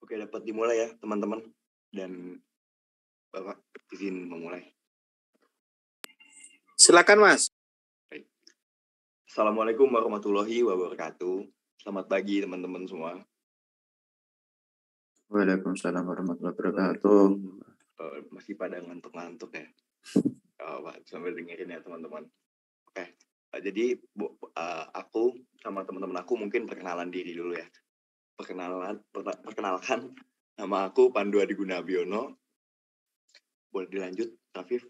Oke, dapat dimulai ya teman-teman dan Bapak izin memulai. Silakan Mas. Baik. Assalamualaikum warahmatullahi wabarakatuh. Selamat pagi teman-teman semua. Waalaikumsalam warahmatullahi wabarakatuh. Masih pada ngantuk-ngantuk ya. Sambil dengerin ya teman-teman. Oke. Jadi aku sama teman-teman aku mungkin perkenalan diri dulu ya. Perkenalkan, nama aku Pandu Adi Gunabiono. Boleh dilanjut, Rafif?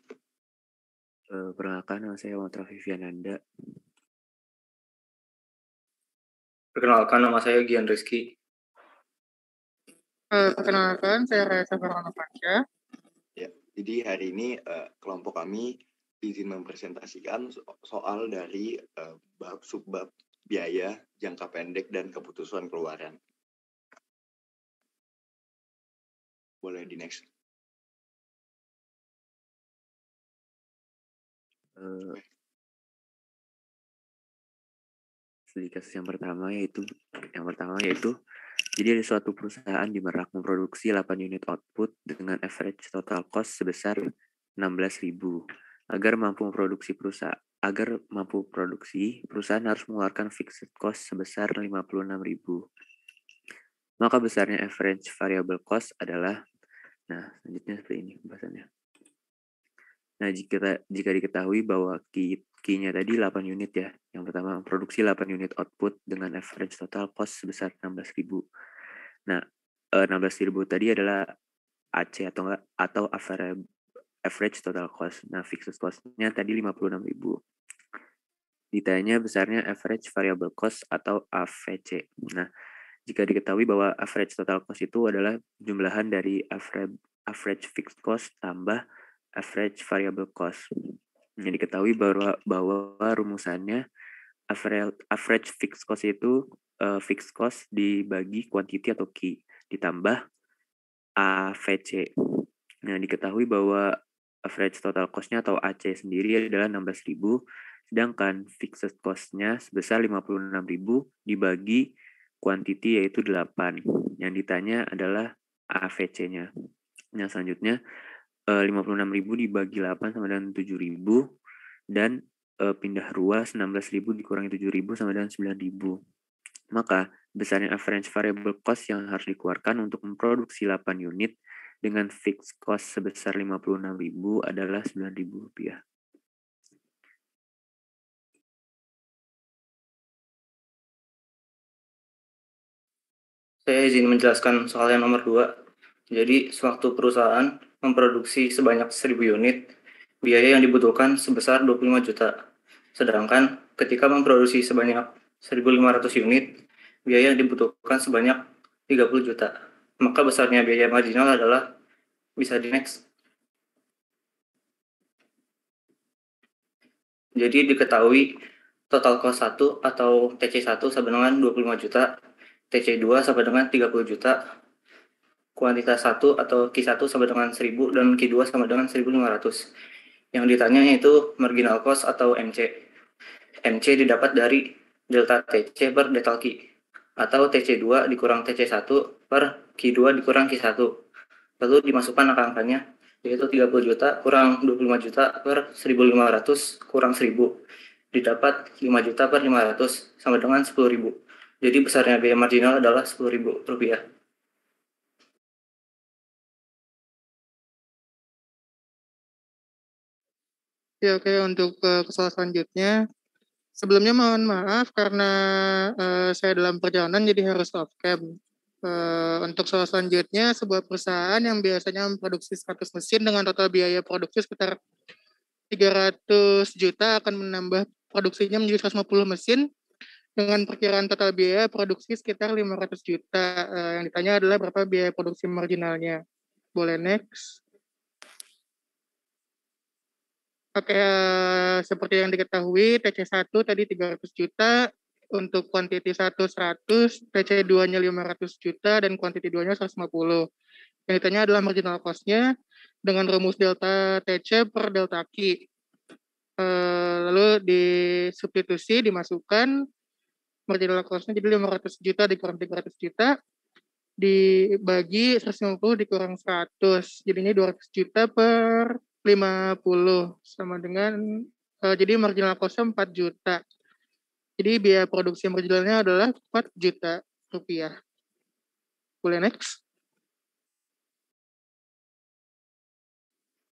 Perkenalkan, nama saya Muhammad Rafif Yananda. Perkenalkan, nama saya Gian Rizky. Perkenalkan, saya Reza Farhana Pasha. Ya, jadi hari ini kelompok kami izin mempresentasikan soal dari bab subbab biaya jangka pendek dan keputusan keluaran. Boleh di next. Studi kasus yang pertama yaitu jadi ada suatu perusahaan di Merak memproduksi 8 unit output dengan average total cost sebesar 16.000. Agar mampu produksi, perusahaan harus mengeluarkan fixed cost sebesar 56.000. Maka besarnya average variable cost adalah, selanjutnya seperti ini pembahasannya. Nah, jika diketahui bahwa Q-nya tadi 8 unit ya. Yang pertama, produksi 8 unit output dengan average total cost sebesar 16.000. Nah, 16.000 tadi adalah AC atau average total cost. Nah, fixed cost-nya tadi 56.000. Ditanya besarnya average variable cost atau AVC. Nah, jika diketahui bahwa average total cost itu adalah jumlahan dari average fixed cost tambah average variable cost. Yang diketahui bahwa rumusannya average fixed cost itu fixed cost dibagi quantity atau Q ditambah AVC. Nah, diketahui bahwa average total cost-nya atau AC sendiri adalah 16.000, sedangkan fixed cost-nya sebesar 56.000 dibagi quantity yaitu 8. Yang ditanya adalah AVC-nya. Nah, selanjutnya 56.000 dibagi 8 sama dengan 7.000 dan pindah ruas 16.000 dikurangi 7.000 sama dengan 9.000. Maka besarnya average variable cost yang harus dikeluarkan untuk memproduksi 8 unit dengan fixed cost sebesar 56.000 adalah Rp9.000. Saya izin menjelaskan soal yang nomor 2. Jadi, sewaktu perusahaan memproduksi sebanyak 1.000 unit, biaya yang dibutuhkan sebesar 25 juta. Sedangkan ketika memproduksi sebanyak 1.500 unit, biaya yang dibutuhkan sebanyak 30 juta. Maka besarnya biaya marginal adalah, bisa di next. Jadi diketahui total cost 1 atau TC1 sama dengan 25 juta, TC2 sama dengan 30 juta, kuantitas 1 atau Q1 sama dengan 1.000 dan Q2 sama dengan 1.500. Yang ditanya yaitu marginal cost atau MC. MC didapat dari delta TC per delta Q, atau TC2 dikurang TC1 per Q2 dikurang Q1. Lalu dimasukkan angka-angkanya, yaitu 30 juta kurang 25 juta per 1.500 kurang 1.000. Didapat 5 juta per 500 sama dengan 10.000. Jadi besarnya biaya marginal adalah Rp10.000. Ya, oke, untuk soal selanjutnya. Sebelumnya mohon maaf karena saya dalam perjalanan jadi harus off cam. Untuk soal selanjutnya, sebuah perusahaan yang biasanya memproduksi 100 mesin dengan total biaya produksi sekitar 300 juta akan menambah produksinya menjadi 150 mesin dengan perkiraan total biaya produksi sekitar 500 juta. Yang ditanya adalah berapa biaya produksi marginalnya. Boleh next. Oke, seperti yang diketahui, TC1 tadi 300 juta, untuk quantity 1 100, TC2-nya 500 juta, dan quantity 2-nya 150. Yang ditanya adalah marginal cost-nya dengan rumus delta TC per delta Q. Lalu disubstitusi, dimasukkan marginal cost-nya jadi 500 juta dikurang 300 juta, dibagi 150 dikurang 100. Jadinya 200 juta per 50 sama dengan jadi marginal cost-nya 4 juta. Jadi biaya produksi yang berjalannya adalah 4 juta rupiah. Boleh next?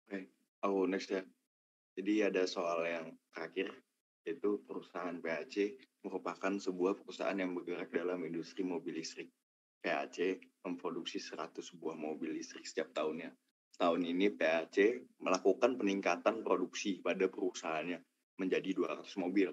Oke, aku next ya. Jadi ada soal yang terakhir, yaitu perusahaan PAC merupakan sebuah perusahaan yang bergerak dalam industri mobil listrik. PAC memproduksi 100 buah mobil listrik setiap tahunnya. Tahun ini PAC melakukan peningkatan produksi pada perusahaannya menjadi 200 mobil.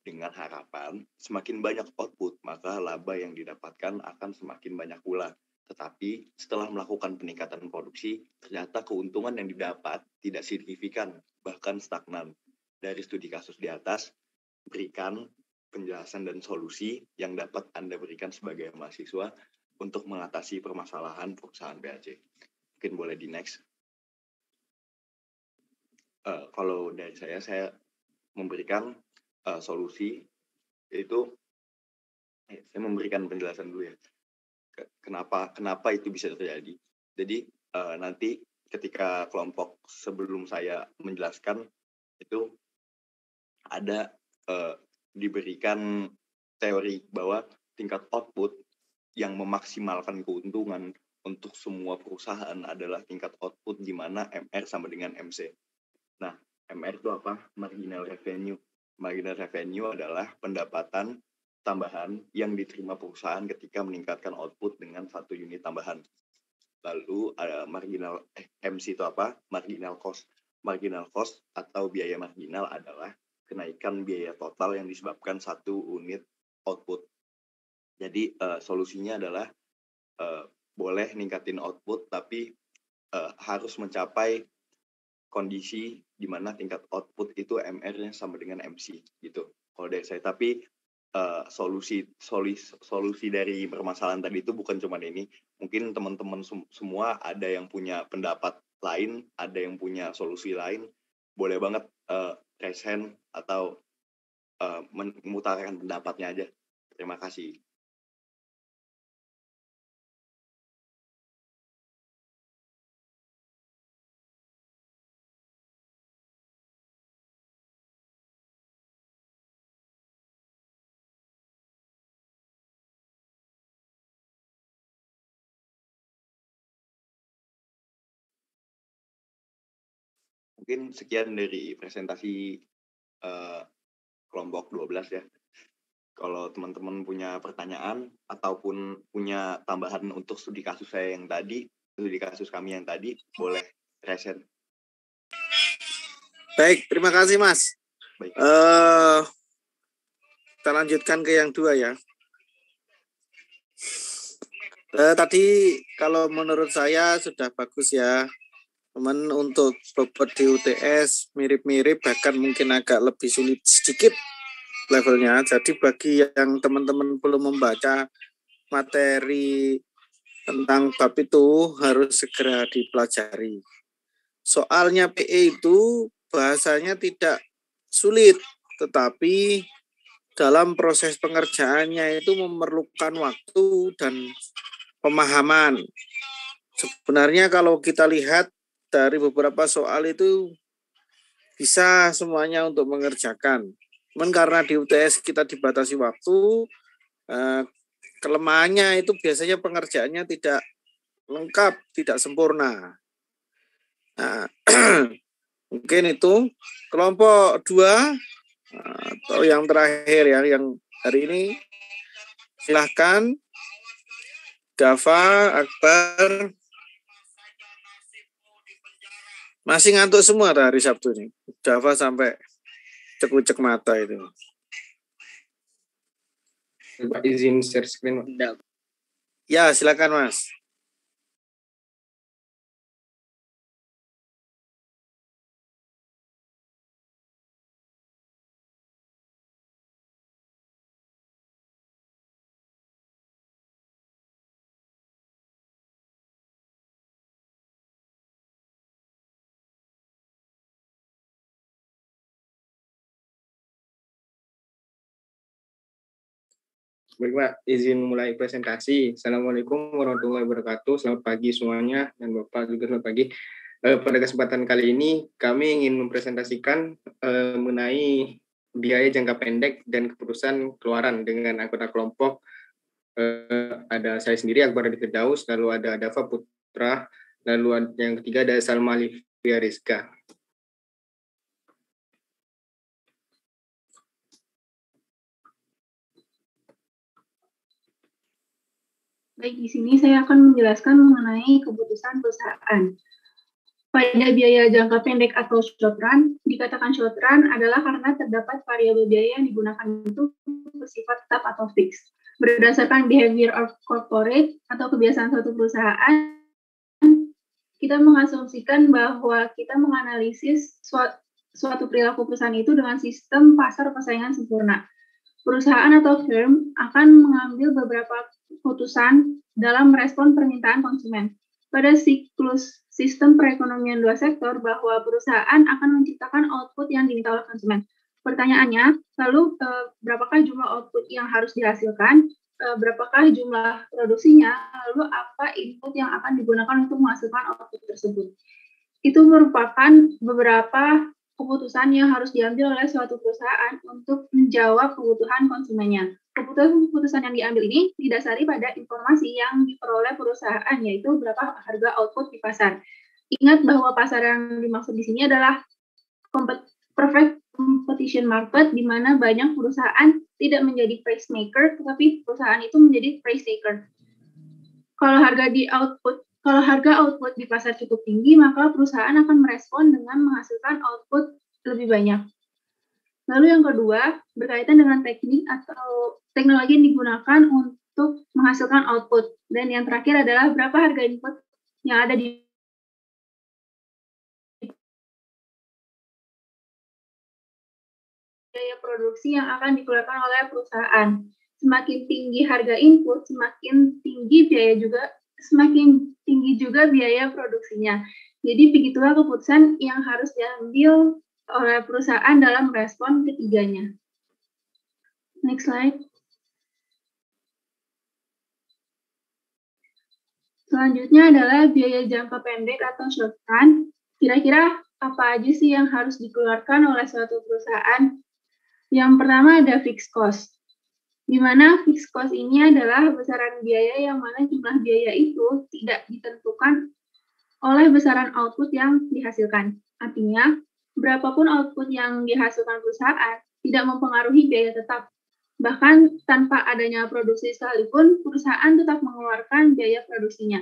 Dengan harapan semakin banyak output, maka laba yang didapatkan akan semakin banyak pula. Tetapi setelah melakukan peningkatan produksi, ternyata keuntungan yang didapat tidak signifikan, bahkan stagnan. Dari studi kasus di atas, berikan penjelasan dan solusi yang dapat Anda berikan sebagai mahasiswa untuk mengatasi permasalahan perusahaan PAC. Mungkin boleh di next. Kalau dari saya memberikan solusi, yaitu saya memberikan penjelasan dulu ya. Kenapa itu bisa terjadi. Jadi nanti ketika kelompok sebelum saya menjelaskan itu ada diberikan teori bahwa tingkat output yang memaksimalkan keuntungan untuk semua perusahaan adalah tingkat output di mana MR sama dengan MC. Nah, MR itu apa? Marginal revenue. Marginal revenue adalah pendapatan tambahan yang diterima perusahaan ketika meningkatkan output dengan 1 unit tambahan. Lalu ada MC itu apa? Marginal cost. Marginal cost atau biaya marginal adalah kenaikan biaya total yang disebabkan 1 unit output. Jadi solusinya adalah boleh ningkatin output tapi harus mencapai kondisi di mana tingkat output itu MR-nya sama dengan MC gitu. Kalau dari saya, tapi solusi dari permasalahan tadi itu bukan cuma ini. Mungkin teman-teman semua ada yang punya pendapat lain, ada yang punya solusi lain. Boleh banget raise hand atau mengutarakan pendapatnya aja. Terima kasih. Mungkin sekian dari presentasi kelompok 12 ya. Kalau teman-teman punya pertanyaan ataupun punya tambahan untuk studi kasus saya yang tadi, studi kasus kami yang tadi, boleh present. Baik, terima kasih Mas. Baik. Kita lanjutkan ke yang 2 ya. Tadi kalau menurut saya sudah bagus ya. Teman untuk bobot di UTS mirip-mirip, bahkan mungkin agak lebih sulit sedikit levelnya. Jadi bagi yang teman-teman belum membaca materi tentang bab itu harus segera dipelajari. Soalnya PE itu bahasanya tidak sulit, tetapi dalam proses pengerjaannya itu memerlukan waktu dan pemahaman. Sebenarnya kalau kita lihat dari beberapa soal itu bisa semuanya untuk mengerjakan. Cuman karena di UTS kita dibatasi waktu, kelemahannya itu biasanya pengerjaannya tidak lengkap, tidak sempurna. Nah, mungkin itu kelompok 2 atau yang terakhir ya, yang hari ini silahkan Dava, Akbar. Masih ngantuk semua hari Sabtu ini. Dava sampai cek-cek mata itu. Pak izin share screen. Ya, silakan Mas. Baik Pak, izin mulai presentasi. Assalamualaikum warahmatullahi wabarakatuh. Selamat pagi semuanya, dan Bapak juga selamat pagi. Pada kesempatan kali ini, kami ingin mempresentasikan mengenai biaya jangka pendek dan keputusan keluaran dengan anggota kelompok. Ada saya sendiri, Akbar Radit Firdaus, lalu ada Dava Putra, lalu yang ketiga ada Salma Livia Rizka. Baik, di sini saya akan menjelaskan mengenai keputusan perusahaan. Pada biaya jangka pendek atau short run, dikatakan short run adalah karena terdapat variabel biaya yang digunakan itu bersifat tetap atau fix. Berdasarkan behavior of corporate atau kebiasaan suatu perusahaan, kita mengasumsikan bahwa kita menganalisis suatu perilaku perusahaan itu dengan sistem pasar persaingan sempurna. Perusahaan atau firm akan mengambil beberapa keputusan dalam merespon permintaan konsumen. Pada siklus sistem perekonomian dua sektor, bahwa perusahaan akan menciptakan output yang diminta oleh konsumen. Pertanyaannya, lalu berapakah jumlah output yang harus dihasilkan? Berapakah jumlah produksinya? Lalu apa input yang akan digunakan untuk menghasilkan output tersebut? Itu merupakan beberapa keputusan yang harus diambil oleh suatu perusahaan untuk menjawab kebutuhan konsumennya. Keputusan yang diambil ini didasari pada informasi yang diperoleh perusahaan, yaitu berapa harga output di pasar. Ingat bahwa pasar yang dimaksud di sini adalah perfect competition market, di mana banyak perusahaan tidak menjadi price maker, tetapi perusahaan itu menjadi price taker. Kalau harga output di pasar cukup tinggi, maka perusahaan akan merespon dengan menghasilkan output lebih banyak. Lalu yang kedua, berkaitan dengan teknik atau teknologi yang digunakan untuk menghasilkan output. Dan yang terakhir adalah berapa harga input yang ada di biaya produksi yang akan dikeluarkan oleh perusahaan. Semakin tinggi harga input, semakin tinggi juga biaya produksinya. Jadi begitulah keputusan yang harus diambil oleh perusahaan dalam respon ketiganya. Next slide. Selanjutnya adalah biaya jangka pendek atau short run. Kira-kira apa aja sih yang harus dikeluarkan oleh suatu perusahaan? Yang pertama ada fixed cost, di mana fixed cost ini adalah besaran biaya yang mana jumlah biaya itu tidak ditentukan oleh besaran output yang dihasilkan. Artinya, berapapun output yang dihasilkan perusahaan tidak mempengaruhi biaya tetap. Bahkan tanpa adanya produksi sekalipun, perusahaan tetap mengeluarkan biaya produksinya.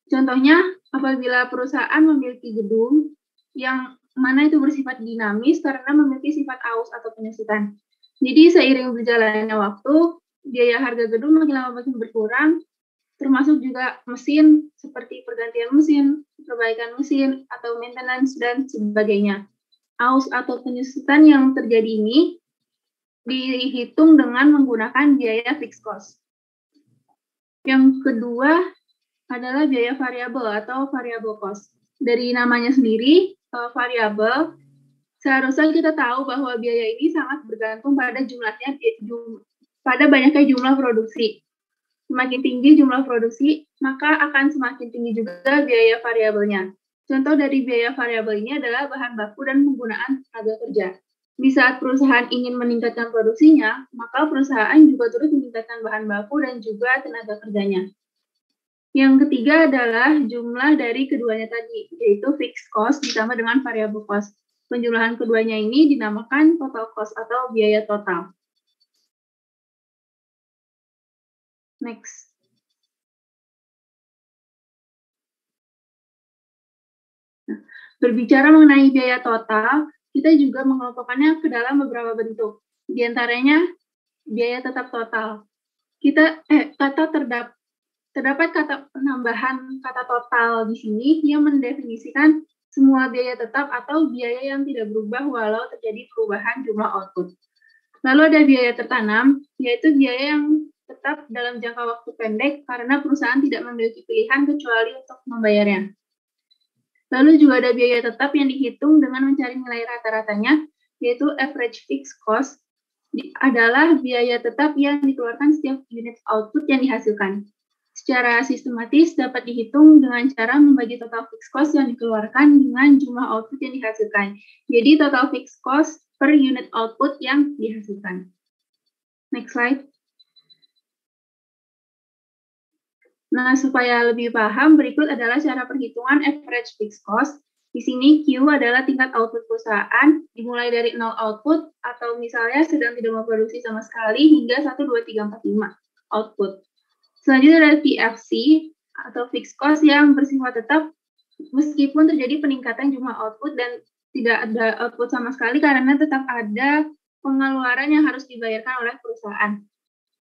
Contohnya, apabila perusahaan memiliki gedung yang mana itu bersifat dinamis karena memiliki sifat aus atau penyusutan. Jadi seiring berjalannya waktu, biaya harga gedung makin lama makin berkurang, termasuk juga mesin seperti pergantian mesin, perbaikan mesin, atau maintenance, dan sebagainya. Aus atau penyusutan yang terjadi ini dihitung dengan menggunakan biaya fixed cost. Yang kedua adalah biaya variabel atau variable cost. Dari namanya sendiri, variabel, seharusnya kita tahu bahwa biaya ini sangat bergantung pada banyaknya jumlah produksi. Semakin tinggi jumlah produksi, maka akan semakin tinggi juga biaya variabelnya. Contoh dari biaya variabel ini adalah bahan baku dan penggunaan tenaga kerja. Di saat perusahaan ingin meningkatkan produksinya, maka perusahaan juga turut meningkatkan bahan baku dan juga tenaga kerjanya. Yang ketiga adalah jumlah dari keduanya tadi, yaitu fixed cost ditambah dengan variable cost. Penjumlahan keduanya ini dinamakan total cost atau biaya total. Next. Nah, berbicara mengenai biaya total, kita juga mengelompokkannya ke dalam beberapa bentuk. Di antaranya biaya tetap total. Terdapat kata penambahan kata total di sini yang mendefinisikan semua biaya tetap atau biaya yang tidak berubah walau terjadi perubahan jumlah output. Lalu ada biaya tertanam, yaitu biaya yang tetap dalam jangka waktu pendek karena perusahaan tidak memiliki pilihan kecuali untuk membayarnya. Lalu juga ada biaya tetap yang dihitung dengan mencari nilai rata-ratanya, yaitu average fixed cost, adalah biaya tetap yang dikeluarkan setiap unit output yang dihasilkan. Secara sistematis dapat dihitung dengan cara membagi total fixed cost yang dikeluarkan dengan jumlah output yang dihasilkan. Jadi total fixed cost per unit output yang dihasilkan. Next slide. Nah, supaya lebih paham, berikut adalah cara perhitungan average fixed cost. Di sini Q adalah tingkat output perusahaan, dimulai dari 0 output, atau misalnya sedang tidak memproduksi sama sekali, hingga 1, 2, 3, 4, 5 output. Selanjutnya ada PFC, atau fixed cost yang bersifat tetap, meskipun terjadi peningkatan jumlah output dan tidak ada output sama sekali, karena tetap ada pengeluaran yang harus dibayarkan oleh perusahaan.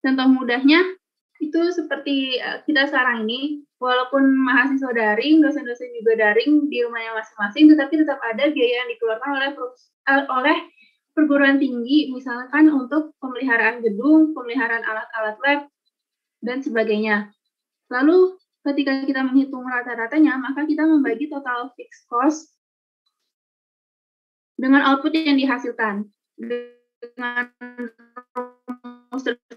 Contoh mudahnya, itu seperti kita sekarang ini, walaupun mahasiswa daring, dosen-dosen juga daring di rumahnya masing-masing, tetapi tetap ada biaya yang dikeluarkan oleh perguruan tinggi, misalkan untuk pemeliharaan gedung, pemeliharaan alat-alat lab, dan sebagainya. Lalu, ketika kita menghitung rata-ratanya, maka kita membagi total fixed cost dengan output yang dihasilkan. Dengan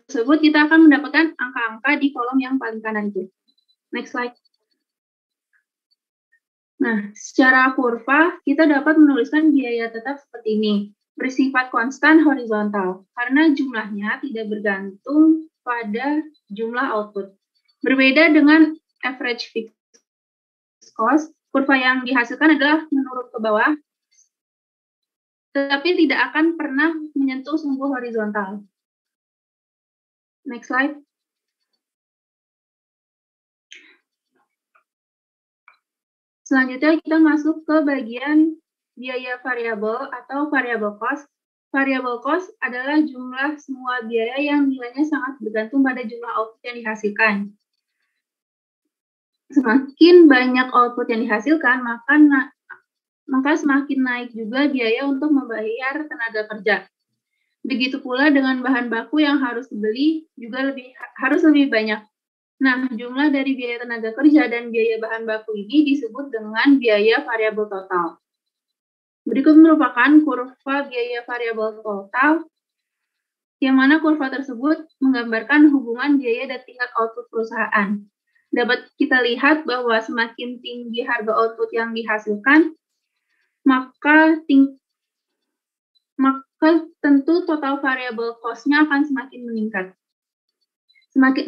tersebut, kita akan mendapatkan angka-angka di kolom yang paling kanan itu. Next slide. Nah, secara kurva, kita dapat menuliskan biaya tetap seperti ini, bersifat konstan horizontal, karena jumlahnya tidak bergantung pada jumlah output. Berbeda dengan average fixed cost, kurva yang dihasilkan adalah menurun ke bawah, tetapi tidak akan pernah menyentuh sumbu horizontal. Next slide. Selanjutnya kita masuk ke bagian biaya variabel atau variable cost. Variable cost adalah jumlah semua biaya yang nilainya sangat bergantung pada jumlah output yang dihasilkan. Semakin banyak output yang dihasilkan, maka semakin naik juga biaya untuk membayar tenaga kerja. Begitu pula dengan bahan baku yang harus dibeli juga harus lebih banyak. Nah, jumlah dari biaya tenaga kerja dan biaya bahan baku ini disebut dengan biaya variabel total. Berikut merupakan kurva biaya variabel total, yang mana kurva tersebut menggambarkan hubungan biaya dan tingkat output perusahaan. Dapat kita lihat bahwa semakin tinggi harga output yang dihasilkan, maka tentu total variable cost-nya akan semakin meningkat.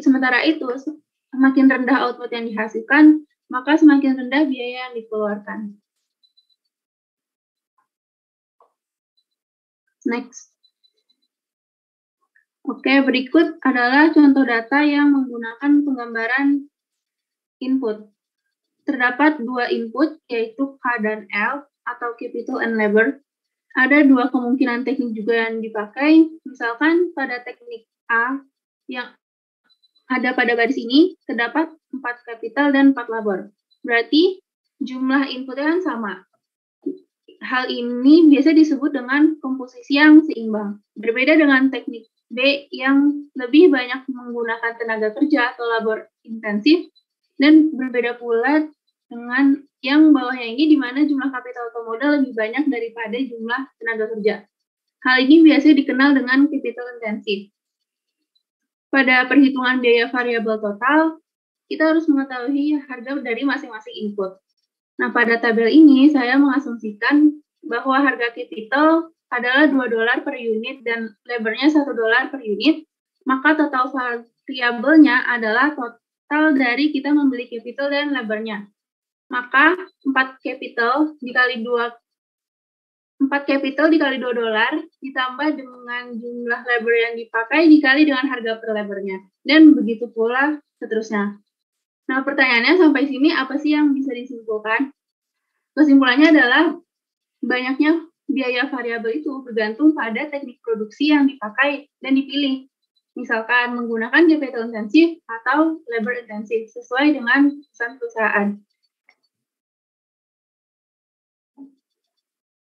Sementara itu, semakin rendah output yang dihasilkan, maka semakin rendah biaya yang dikeluarkan. Next. Oke, berikut adalah contoh data yang menggunakan penggambaran input. Terdapat dua input, yaitu K dan L, atau capital and labor. Ada dua kemungkinan teknik juga yang dipakai. Misalkan pada teknik A yang ada pada garis ini, terdapat 4 capital dan 4 labor. Berarti jumlah inputnya kan sama. Hal ini biasa disebut dengan komposisi yang seimbang. Berbeda dengan teknik B yang lebih banyak menggunakan tenaga kerja atau labor intensif, dan berbeda pula dengan yang bawahnya ini, di mana jumlah kapital atau modal lebih banyak daripada jumlah tenaga kerja. Hal ini biasanya dikenal dengan capital intensif. Pada perhitungan biaya variabel total, kita harus mengetahui harga dari masing-masing input. Nah, pada tabel ini saya mengasumsikan bahwa harga capital adalah $2 per unit dan labornya $1 per unit, maka total variabelnya adalah total dari kita membeli capital dan labornya. Maka 4 capital dikali $2 ditambah dengan jumlah labor yang dipakai dikali dengan harga per labornya. Dan begitu pula seterusnya. Nah, pertanyaannya sampai sini apa sih yang bisa disimpulkan? Kesimpulannya adalah banyaknya biaya variabel itu bergantung pada teknik produksi yang dipakai dan dipilih. Misalkan menggunakan capital intensif atau labor intensif sesuai dengan perusahaan.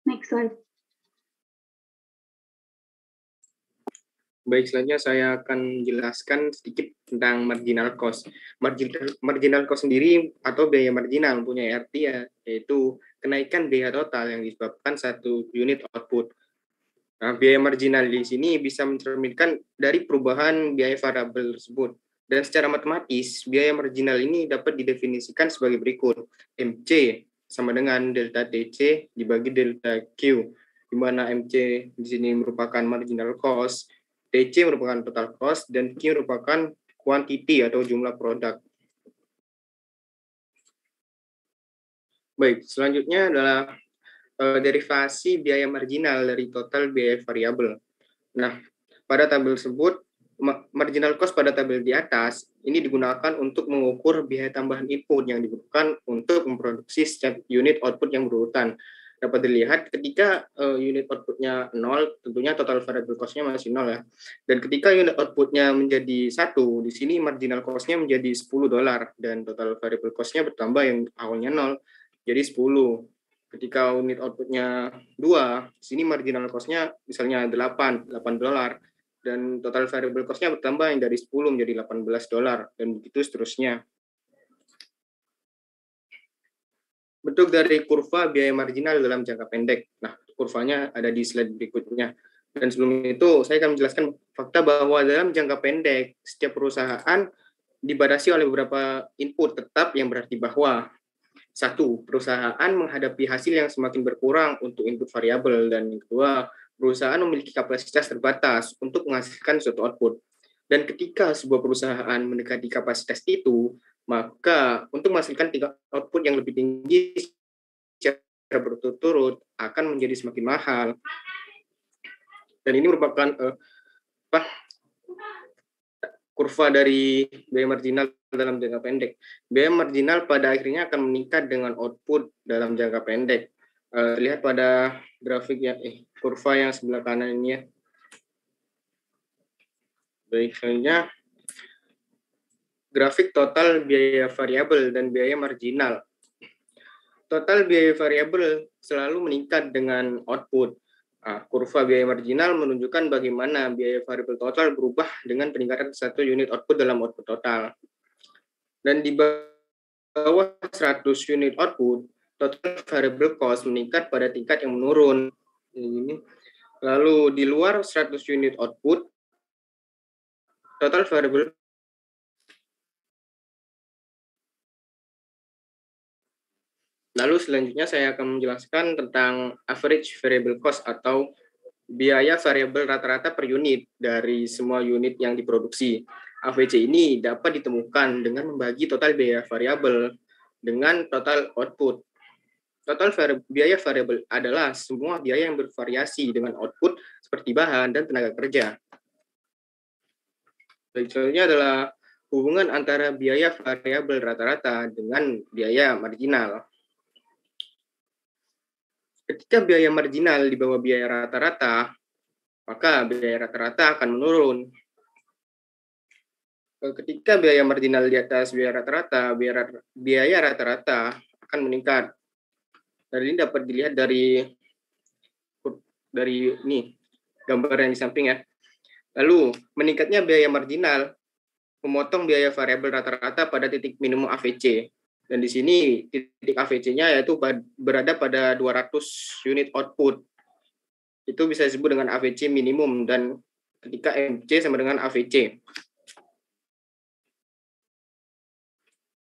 Next slide. Baik, selanjutnya saya akan menjelaskan sedikit tentang marginal cost. Marginal cost sendiri atau biaya marginal punya arti yaitu kenaikan biaya total yang disebabkan satu unit output. Nah, biaya marginal di sini bisa mencerminkan dari perubahan biaya variabel tersebut. Dan secara matematis, biaya marginal ini dapat didefinisikan sebagai berikut. MC sama dengan delta TC dibagi delta Q, di mana MC di sini merupakan marginal cost, TC merupakan total cost, dan Q merupakan quantity atau jumlah produk. Baik, selanjutnya adalah derivasi biaya marginal dari total biaya variabel. Nah, pada tabel tersebut, marginal cost pada tabel di atas ini digunakan untuk mengukur biaya tambahan input yang dibutuhkan untuk memproduksi setiap unit output yang berurutan. Dapat dilihat ketika unit outputnya 0, tentunya total variable cost-nya masih 0 ya. Dan ketika unit outputnya menjadi 1, di sini marginal cost-nya menjadi $10 dan total variable cost-nya bertambah yang awalnya 0 jadi 10. Ketika unit outputnya 2, di sini marginal cost-nya misalnya $8 dan total variable cost-nya bertambah yang dari 10 menjadi $18 dan begitu seterusnya. Bentuk dari kurva biaya marginal dalam jangka pendek. Nah, kurvanya ada di slide berikutnya. Dan sebelum itu, saya akan menjelaskan fakta bahwa dalam jangka pendek, setiap perusahaan dibatasi oleh beberapa input tetap yang berarti bahwa 1. Perusahaan menghadapi hasil yang semakin berkurang untuk input variabel, dan yang kedua, perusahaan memiliki kapasitas terbatas untuk menghasilkan suatu output. Dan ketika sebuah perusahaan mendekati kapasitas itu, maka untuk menghasilkan output yang lebih tinggi secara berturut-turut akan menjadi semakin mahal. Dan ini merupakan kurva dari biaya marginal dalam jangka pendek. Biaya marginal pada akhirnya akan meningkat dengan output dalam jangka pendek. Lihat pada grafik ya, kurva yang sebelah kanan ini ya. Baik, selanjutnya grafik total biaya variabel dan biaya marginal. Total biaya variabel selalu meningkat dengan output. Kurva biaya marginal menunjukkan bagaimana biaya variabel total berubah dengan peningkatan satu unit output dalam output total. Dan di bawah 100 unit output, total variable cost meningkat pada tingkat yang menurun. Lalu di luar 100 unit output, total variable Lalu selanjutnya saya akan menjelaskan tentang average variable cost atau biaya variabel rata-rata per unit dari semua unit yang diproduksi. AVC ini dapat ditemukan dengan membagi total biaya variabel dengan total output. Total biaya variabel adalah semua biaya yang bervariasi dengan output seperti bahan dan tenaga kerja. Contohnya adalah hubungan antara biaya variabel rata-rata dengan biaya marginal. Ketika biaya marginal di bawah biaya rata-rata, maka biaya rata-rata akan menurun. Ketika biaya marginal di atas biaya rata-rata, biaya rata-rata akan meningkat. Dan ini dapat dilihat dari ini gambar yang di samping ya. Lalu meningkatnya biaya marginal memotong biaya variabel rata-rata pada titik minimum AVC. Dan di sini titik AVC-nya yaitu berada pada 200 unit output. Itu bisa disebut dengan AVC minimum, dan ketika MC sama dengan AVC.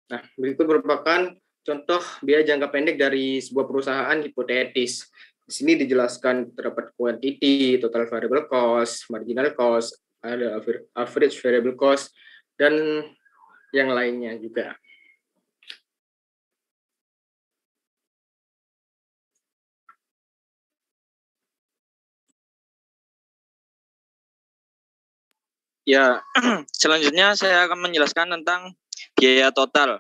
Nah, berikut merupakan contoh biaya jangka pendek dari sebuah perusahaan hipotetis. Di sini dijelaskan terdapat quantity, total variable cost, marginal cost, ada average variable cost, dan yang lainnya juga. Ya, selanjutnya saya akan menjelaskan tentang biaya total.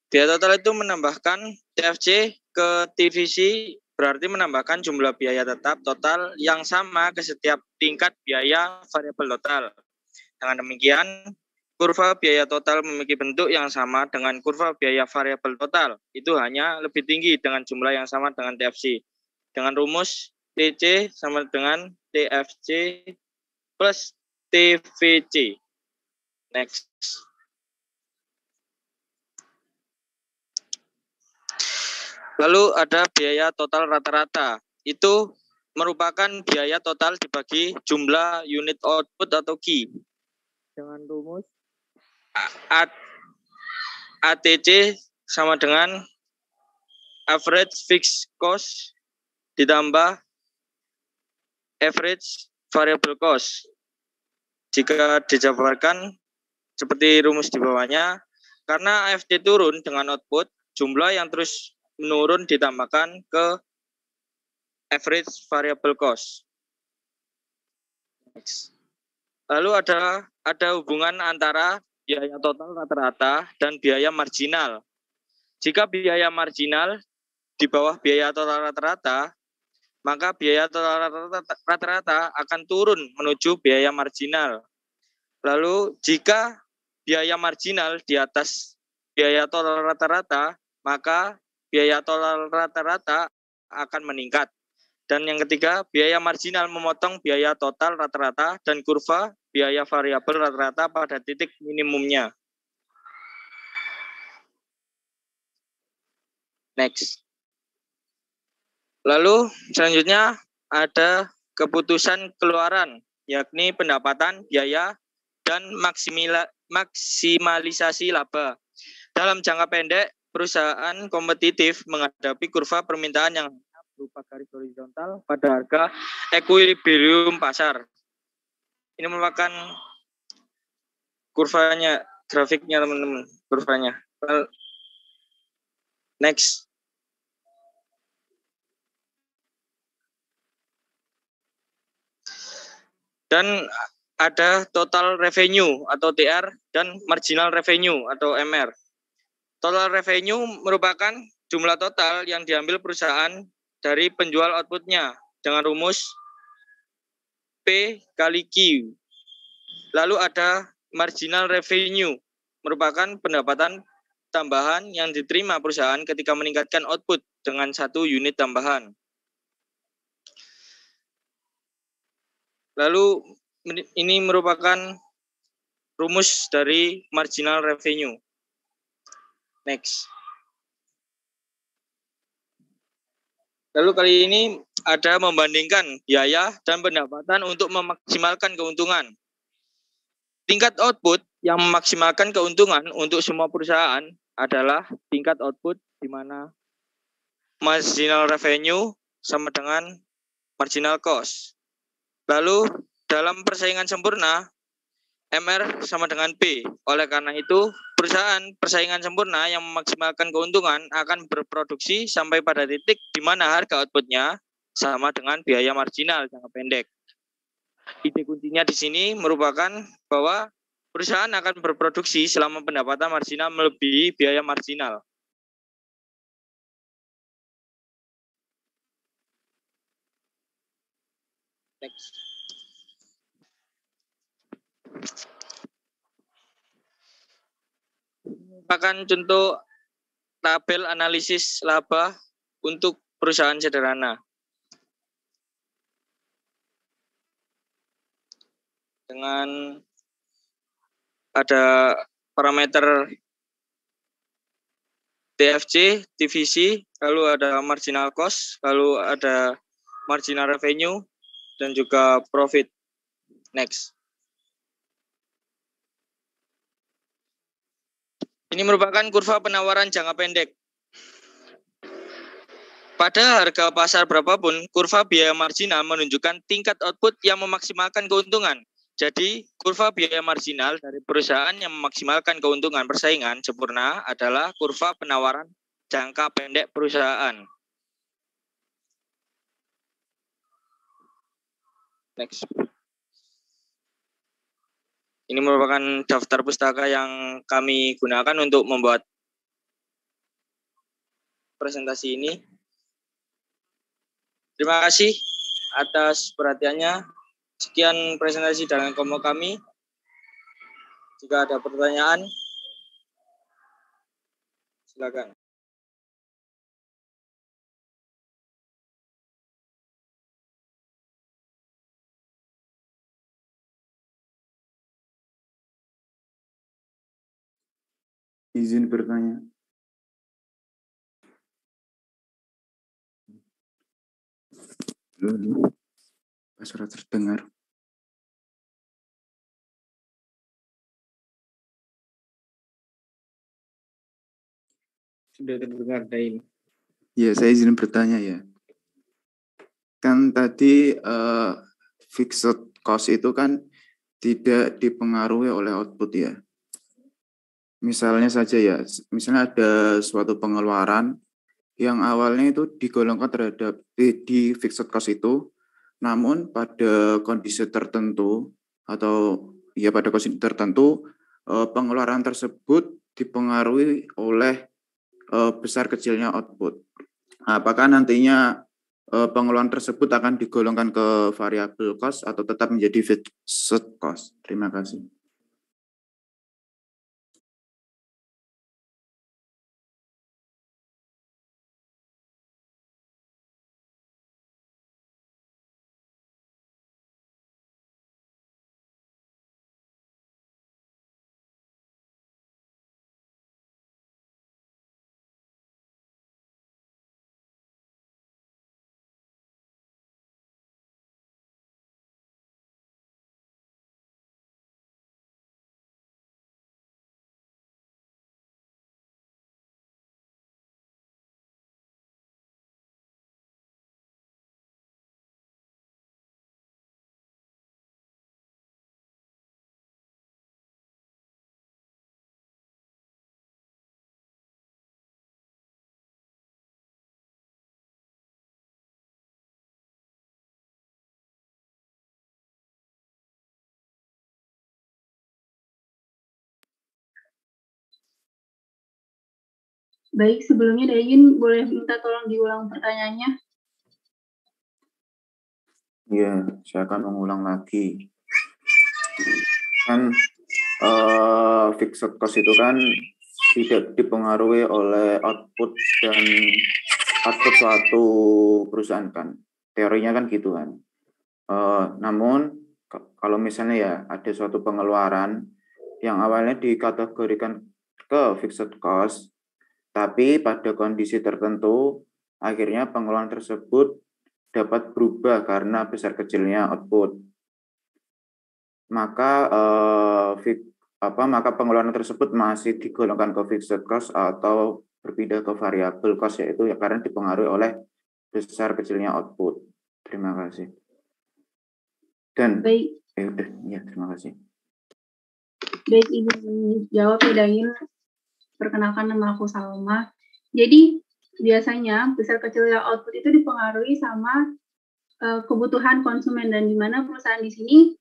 Biaya total itu menambahkan TFC ke TVC, berarti menambahkan jumlah biaya tetap total yang sama ke setiap tingkat biaya variabel total. Dengan demikian, kurva biaya total memiliki bentuk yang sama dengan kurva biaya variabel total. Itu hanya lebih tinggi dengan jumlah yang sama dengan TFC. Dengan rumus TC sama dengan TFC plus TVC. Next. Lalu ada biaya total rata-rata. Itu merupakan biaya total dibagi jumlah unit output atau key. Dengan rumus ATC sama dengan average fixed cost ditambah average variable cost. Jika dijabarkan seperti rumus di bawahnya, karena AFC turun dengan output, jumlah yang terus menurun ditambahkan ke average variable cost. Next. Lalu ada hubungan antara biaya total rata-rata dan biaya marginal. Jika biaya marginal di bawah biaya total rata-rata, maka biaya total rata-rata akan turun menuju biaya marginal. Lalu jika biaya marginal di atas biaya total rata-rata, maka biaya total rata-rata akan meningkat. Dan yang ketiga, biaya marginal memotong biaya total rata-rata dan kurva biaya variabel rata-rata pada titik minimumnya. Next. Lalu selanjutnya ada keputusan keluaran, yakni pendapatan, biaya, dan maksimalisasi laba. Dalam jangka pendek, perusahaan kompetitif menghadapi kurva permintaan yang berupa garis horizontal pada harga ekuilibrium pasar. Ini merupakan kurvanya, grafiknya teman-teman, kurvanya. Next. Dan ada total revenue atau TR dan marginal revenue atau MR. Total revenue merupakan jumlah total yang diambil perusahaan dari penjual outputnya dengan rumus P kali Q. Lalu ada marginal revenue, merupakan pendapatan tambahan yang diterima perusahaan ketika meningkatkan output dengan 1 unit tambahan. Lalu ini merupakan rumus dari marginal revenue. Next. Lalu kali ini ada membandingkan biaya dan pendapatan untuk memaksimalkan keuntungan. Tingkat output yang memaksimalkan keuntungan untuk semua perusahaan adalah tingkat output di mana marginal revenue sama dengan marginal cost. Lalu dalam persaingan sempurna, MR sama dengan P. Oleh karena itu, perusahaan persaingan sempurna yang memaksimalkan keuntungan akan berproduksi sampai pada titik di mana harga outputnya sama dengan biaya marginal jangka pendek. Ide kuncinya di sini merupakan bahwa perusahaan akan berproduksi selama pendapatan marginal melebihi biaya marginal. Next. Merupakan contoh tabel analisis laba untuk perusahaan sederhana. Dengan ada parameter TFC, divisi, lalu ada marginal cost, lalu ada marginal revenue, dan juga profit. Next. Ini merupakan kurva penawaran jangka pendek. Pada harga pasar berapapun, kurva biaya marginal menunjukkan tingkat output yang memaksimalkan keuntungan. Jadi, kurva biaya marginal dari perusahaan yang memaksimalkan keuntungan persaingan sempurna adalah kurva penawaran jangka pendek perusahaan. Next. Ini merupakan daftar pustaka yang kami gunakan untuk membuat presentasi ini. Terima kasih atas perhatiannya. Sekian presentasi dari kelompok kami. Jika ada pertanyaan, silakan. Izin bertanya. Suara terdengar. Sudah terdengar, Dain. Ya, saya izin bertanya ya. Kan tadi fixed cost itu kan tidak dipengaruhi oleh output ya. Misalnya saja ya, misalnya ada suatu pengeluaran yang awalnya itu digolongkan terhadap di fixed cost itu, namun pada kondisi tertentu atau ya pada kondisi tertentu pengeluaran tersebut dipengaruhi oleh besar kecilnya output. Apakah nantinya pengeluaran tersebut akan digolongkan ke variable cost atau tetap menjadi fixed cost? Terima kasih. Baik, sebelumnya Dayin boleh minta tolong diulang pertanyaannya? Ya, saya akan mengulang lagi. Kan fixed cost itu kan tidak dipengaruhi oleh output dan output suatu perusahaan kan. Teorinya kan gitu kan. Namun kalau misalnya ya ada suatu pengeluaran yang awalnya dikategorikan ke fixed cost, tapi pada kondisi tertentu akhirnya pengeluaran tersebut dapat berubah karena besar kecilnya output. Maka maka pengeluaran tersebut masih digolongkan ke fixed cost atau berpindah ke variable cost, yaitu ya karena dipengaruhi oleh besar kecilnya output. Terima kasih. Dan Baik. Terima kasih. Baik, Ibu jawab ya Dayin. Perkenalkan, nama aku Salma. Jadi biasanya besar kecilnya output itu dipengaruhi sama kebutuhan konsumen, dan di mana perusahaan di sini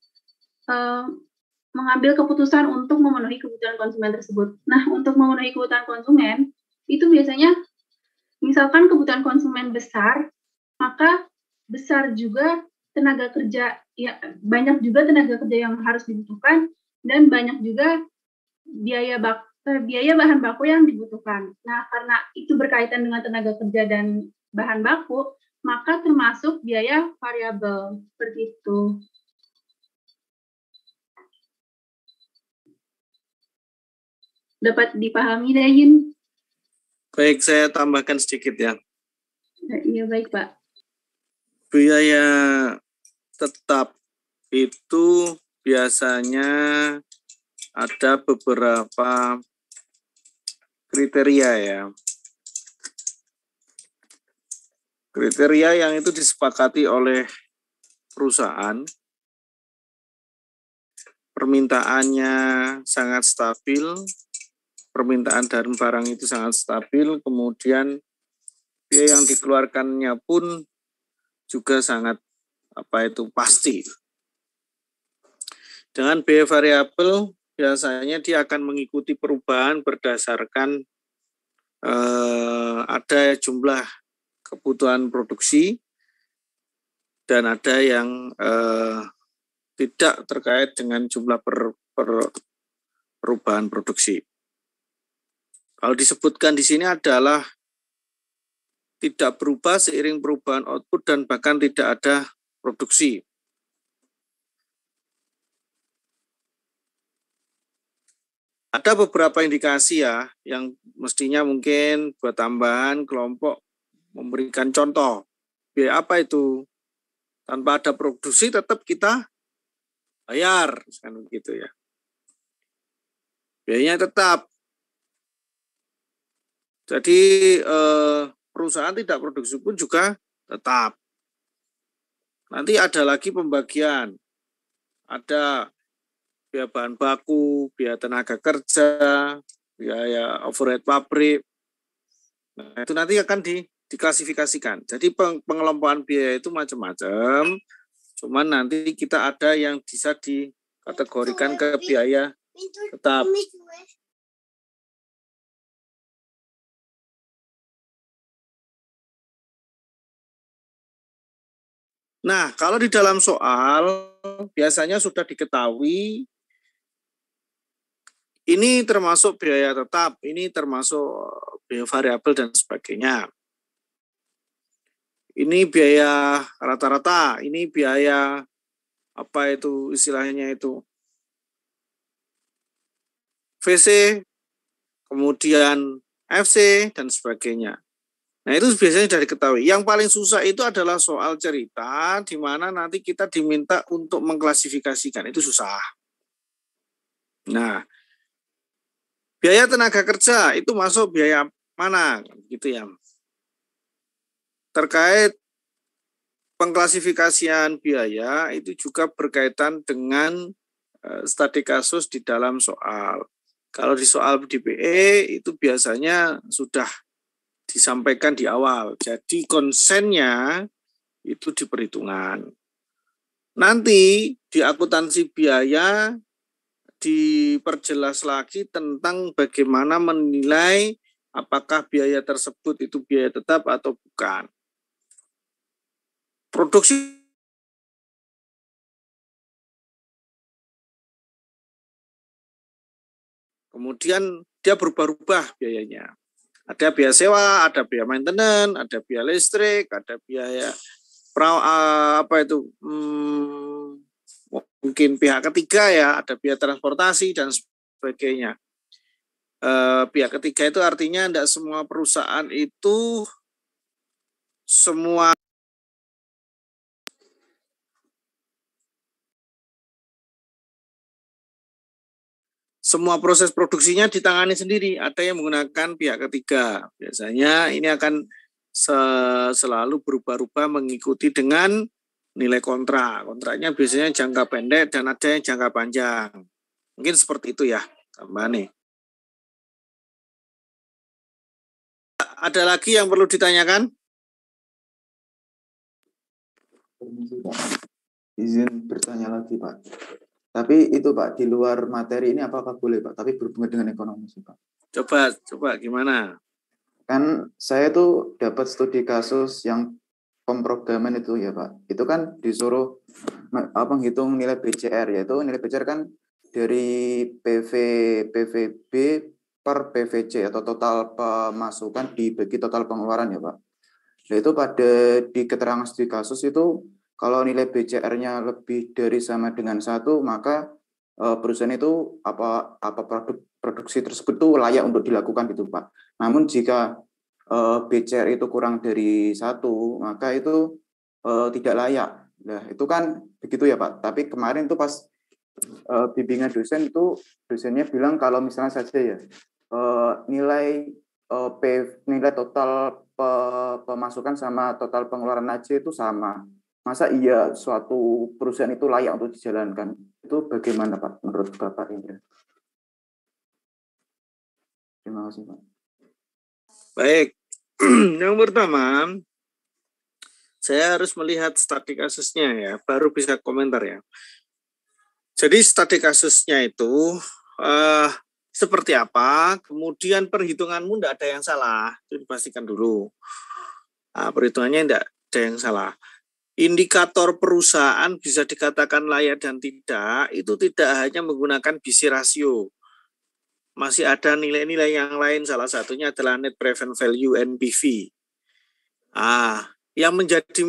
mengambil keputusan untuk memenuhi kebutuhan konsumen tersebut. Nah, untuk memenuhi kebutuhan konsumen itu biasanya misalkan kebutuhan konsumen besar, maka besar juga tenaga kerja, ya banyak juga tenaga kerja yang harus dibutuhkan, dan banyak juga biaya bahan baku yang dibutuhkan. Nah, karena itu berkaitan dengan tenaga kerja dan bahan baku, maka termasuk biaya variabel, seperti itu. Dapat dipahami, Dayin? Baik, saya tambahkan sedikit ya. Iya, baik, Pak. Biaya tetap itu biasanya ada beberapa kriteria ya. Kriteria yang itu disepakati oleh perusahaan, permintaannya sangat stabil, permintaan dan barang itu sangat stabil, kemudian biaya yang dikeluarkannya pun juga sangat pasti. Dengan biaya variabel biasanya dia akan mengikuti perubahan berdasarkan ada jumlah kebutuhan produksi dan ada yang tidak terkait dengan jumlah perubahan produksi. Kalau disebutkan di sini adalah tidak berubah seiring perubahan output dan bahkan tidak ada produksi. Ada beberapa indikasi ya yang mestinya mungkin buat tambahan kelompok memberikan contoh. Biaya apa itu? Tanpa ada produksi tetap kita bayar, kan begitu ya. Biayanya tetap. Jadi perusahaan tidak produksi pun juga tetap. Nanti ada lagi pembagian. Ada biaya bahan baku, biaya tenaga kerja, biaya overhead pabrik. Nah, itu nanti akan diklasifikasikan. Jadi pengelompokan biaya itu macam-macam. Cuman nanti kita ada yang bisa dikategorikan ke biaya tetap. Nah, kalau di dalam soal biasanya sudah diketahui ini termasuk biaya tetap, ini termasuk biaya variabel dan sebagainya. Ini biaya rata-rata, ini biaya apa itu istilahnya itu VC, kemudian FC dan sebagainya. Nah, itu biasanya sudah diketahui. Yang paling susah itu adalah soal cerita, di mana nanti kita diminta untuk mengklasifikasikan. Itu susah. Nah, biaya tenaga kerja itu masuk biaya mana? Gitu ya. Terkait pengklasifikasian biaya, itu juga berkaitan dengan studi kasus di dalam soal. Kalau di soal DPE, itu biasanya sudah disampaikan di awal. Jadi konsennya itu diperhitungkan. Nanti di akuntansi biaya diperjelas lagi tentang bagaimana menilai apakah biaya tersebut itu biaya tetap atau bukan. Produksi kemudian dia berubah-ubah biayanya. Ada biaya sewa, ada biaya maintenance, ada biaya listrik, ada biaya mungkin pihak ketiga ya, ada biaya transportasi dan sebagainya. Pihak ketiga itu artinya tidak semua perusahaan itu semua proses produksinya ditangani sendiri. Ada yang menggunakan pihak ketiga. Biasanya ini akan selalu berubah-ubah mengikuti dengan nilai kontrak. Kontraknya biasanya jangka pendek dan ada yang jangka panjang. Mungkin seperti itu ya, tambah nih. Ada lagi yang perlu ditanyakan? Izin bertanya lagi, Pak. Tapi itu Pak, di luar materi ini apakah boleh Pak? Tapi berhubungan dengan ekonomi sih Pak. Coba gimana? Kan saya tuh dapat studi kasus yang pemrograman itu ya Pak. Itu kan disuruh menghitung nilai BCR, yaitu nilai BCR kan dari PVB per PVC atau total pemasukan dibagi total pengeluaran ya Pak. Nah, itu di keterangan studi kasus itu kalau nilai BCR-nya lebih dari sama dengan 1, maka perusahaan itu produksi tersebut itu layak untuk dilakukan gitu Pak. Namun jika BCR itu kurang dari 1, maka itu tidak layak. Nah, itu kan begitu ya Pak. Tapi kemarin itu pas bimbingan dosen itu dosennya bilang kalau misalnya saja ya nilai total pemasukan sama total pengeluaran aja itu sama. Masa iya suatu perusahaan itu layak untuk dijalankan? Itu bagaimana Pak menurut Bapak Indra? Terima kasih Pak. Baik, yang pertama saya harus melihat studi kasusnya ya, baru bisa komentar ya. Jadi studi kasusnya itu seperti apa, kemudian perhitunganmu tidak ada yang salah, itu dipastikan dulu. Nah, perhitungannya tidak ada yang salah. Indikator perusahaan bisa dikatakan layak dan tidak, itu tidak hanya menggunakan BC ratio. Masih ada nilai-nilai yang lain, salah satunya adalah net present value NPV. Yang menjadi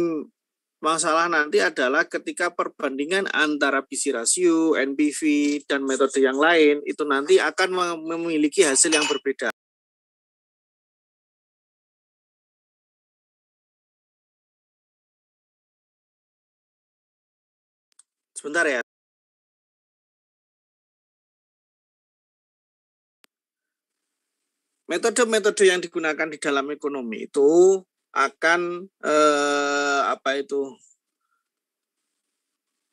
masalah nanti adalah ketika perbandingan antara BC ratio, NPV, dan metode yang lain, itu nanti akan memiliki hasil yang berbeda. Sebentar ya. Metode-metode yang digunakan di dalam ekonomi itu akan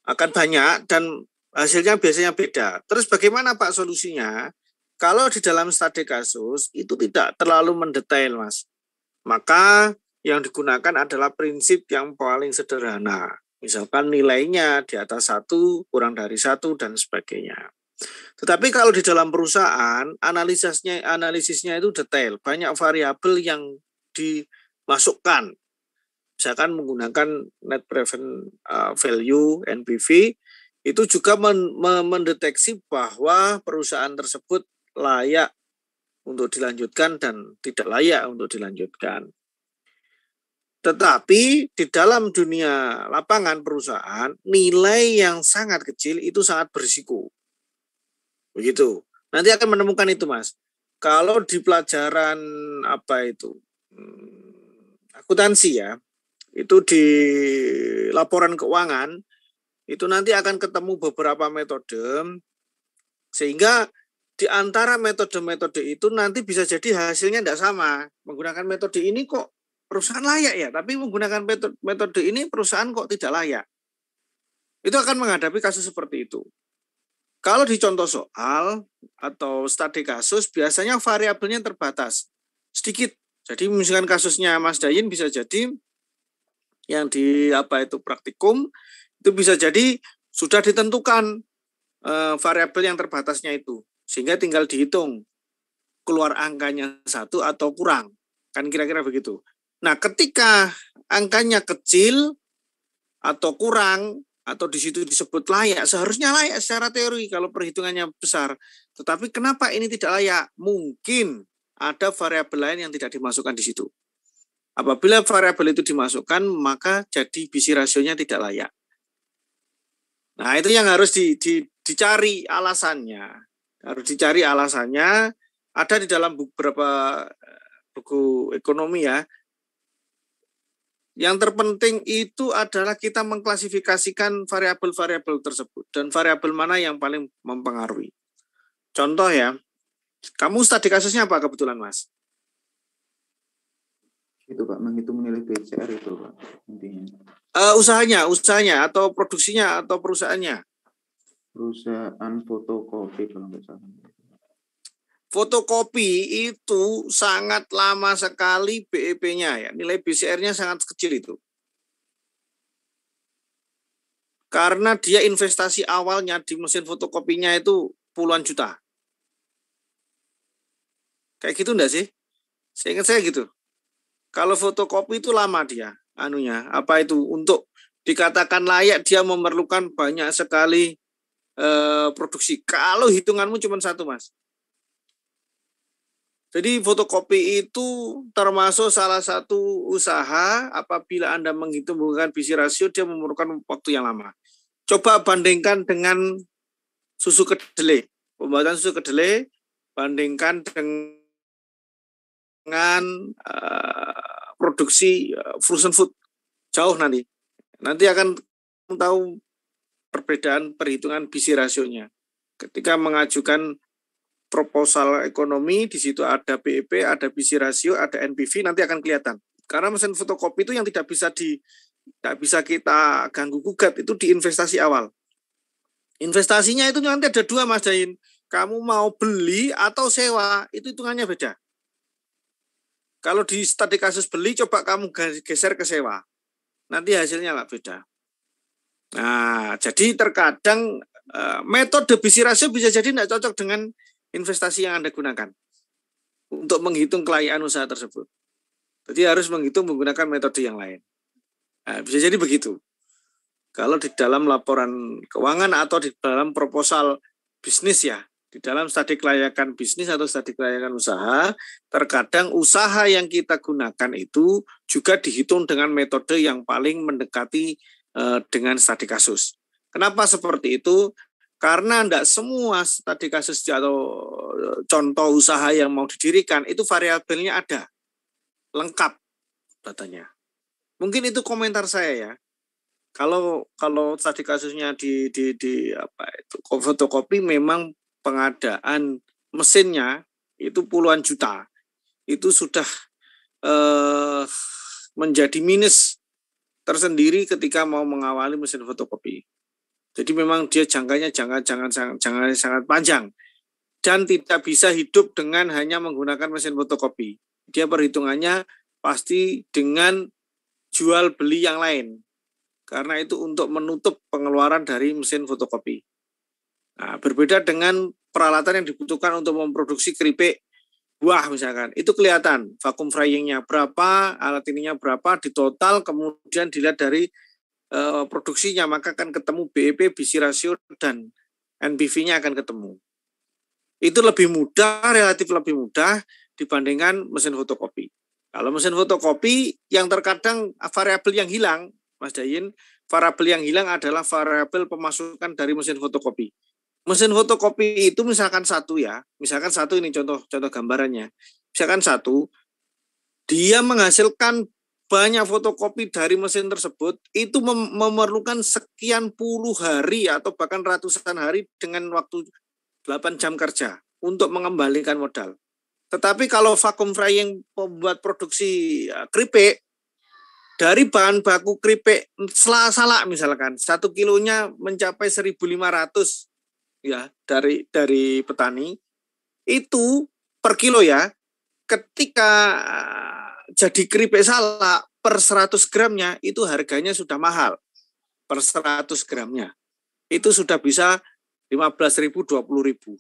akan banyak dan hasilnya biasanya beda. Terus bagaimana Pak solusinya? Kalau di dalam studi kasus itu tidak terlalu mendetail, Mas. Maka yang digunakan adalah prinsip yang paling sederhana. Misalkan nilainya di atas 1, kurang dari 1, dan sebagainya. Tetapi kalau di dalam perusahaan, analisisnya itu detail. Banyak variabel yang dimasukkan. Misalkan menggunakan net present value, NPV, itu juga mendeteksi bahwa perusahaan tersebut layak untuk dilanjutkan dan tidak layak untuk dilanjutkan. Tetapi di dalam dunia lapangan perusahaan, nilai yang sangat kecil itu sangat berisiko. Begitu. Nanti akan menemukan itu, Mas. Kalau di pelajaran akuntansi ya, itu di laporan keuangan, itu nanti akan ketemu beberapa metode, sehingga di antara metode-metode itu nanti bisa jadi hasilnya tidak sama. Menggunakan metode ini kok perusahaan layak ya, tapi menggunakan metode ini perusahaan kok tidak layak. Itu akan menghadapi kasus seperti itu. Kalau di contoh soal atau studi kasus, biasanya variabelnya terbatas, sedikit. Jadi misalkan kasusnya Mas Dayin bisa jadi yang di praktikum, itu bisa jadi sudah ditentukan variabel yang terbatasnya itu. Sehingga tinggal dihitung keluar angkanya 1 atau kurang. Kan kira-kira begitu. Nah, ketika angkanya kecil atau kurang, atau di situ disebut layak, seharusnya layak secara teori kalau perhitungannya besar. Tetapi kenapa ini tidak layak? Mungkin ada variabel lain yang tidak dimasukkan di situ. Apabila variabel itu dimasukkan, maka jadi BC rasionya tidak layak. Nah, itu yang harus dicari alasannya. Harus dicari alasannya. Ada di dalam beberapa buku ekonomi ya. Yang terpenting itu adalah kita mengklasifikasikan variabel-variabel tersebut dan variabel mana yang paling mempengaruhi. Contoh ya, kamu studi kasusnya apa kebetulan, Mas? Itu Pak, menghitung nilai BCR itu Pak, intinya. Usahanya atau produksinya atau perusahaannya? Perusahaan fotokopi kalau nggak salah. Fotokopi itu sangat lama sekali BEP-nya ya, nilai BCR-nya sangat kecil itu. Karena dia investasi awalnya di mesin fotokopinya itu puluhan juta. Kayak gitu enggak sih? Seingat saya gitu. Kalau fotokopi itu lama dia, untuk dikatakan layak dia memerlukan banyak sekali produksi. Kalau hitunganmu cuma 1, Mas. Jadi fotokopi itu termasuk salah satu usaha apabila Anda menghitungkan BC rasio dia memerlukan waktu yang lama. Coba bandingkan dengan susu kedelai. Pembuatan susu kedelai bandingkan dengan produksi frozen food. Jauh nanti. Nanti akan tahu perbedaan perhitungan BC rasionya. Ketika mengajukan proposal ekonomi, di situ ada BEP, ada BC rasio, ada NPV, nanti akan kelihatan. Karena mesin fotokopi itu yang tidak bisa kita ganggu gugat, itu di investasi awal. Investasinya itu nanti ada 2, Mas Dayin. Kamu mau beli atau sewa, itu hitungannya beda. Kalau di studi kasus beli, coba kamu geser ke sewa. Nanti hasilnya lah beda. Nah, jadi terkadang metode BC rasio bisa jadi tidak cocok dengan investasi yang Anda gunakan untuk menghitung kelayaan usaha tersebut. Jadi harus menggunakan metode yang lain. Nah, bisa jadi begitu. Kalau di dalam laporan keuangan atau di dalam proposal bisnis ya, di dalam studi kelayakan bisnis atau studi kelayakan usaha, terkadang usaha yang kita gunakan itu juga dihitung dengan metode yang paling mendekati dengan studi kasus. Kenapa seperti itu? Karena tidak semua studi kasus atau contoh usaha yang mau didirikan itu variabelnya ada, lengkap datanya. Mungkin itu komentar saya ya. Kalau tadi kasusnya di apa itu fotokopi, memang pengadaan mesinnya itu puluhan juta. Itu sudah menjadi minus tersendiri ketika mau mengawali mesin fotokopi. Jadi memang dia jangkanya jangan sangat panjang dan tidak bisa hidup dengan hanya menggunakan mesin fotokopi. Dia perhitungannya pasti dengan jual beli yang lain. Karena itu untuk menutup pengeluaran dari mesin fotokopi. Nah, berbeda dengan peralatan yang dibutuhkan untuk memproduksi keripik buah misalkan. Itu kelihatan vakum fryingnya berapa, alat ininya berapa, ditotal kemudian dilihat dari produksinya, maka akan ketemu BEP, BC ratio, dan NPV-nya akan ketemu. Itu lebih mudah, relatif lebih mudah dibandingkan mesin fotokopi. Kalau mesin fotokopi yang terkadang variabel yang hilang, Mas Dayin, variabel yang hilang adalah variabel pemasukan dari mesin fotokopi. Mesin fotokopi itu misalkan satu ini contoh gambarannya. Misalkan satu, dia menghasilkan banyak fotokopi dari mesin tersebut, itu memerlukan sekian puluh hari atau bahkan ratusan hari dengan waktu 8 jam kerja untuk mengembalikan modal. Tetapi kalau vakum frying membuat produksi keripik, dari bahan baku keripik salak misalkan 1 kilonya mencapai 1.500 ya dari petani itu per kilo ya. Ketika jadi keripik salak per 100 gramnya itu harganya sudah mahal. Per 100 gramnya itu sudah bisa 15.000, 20.000.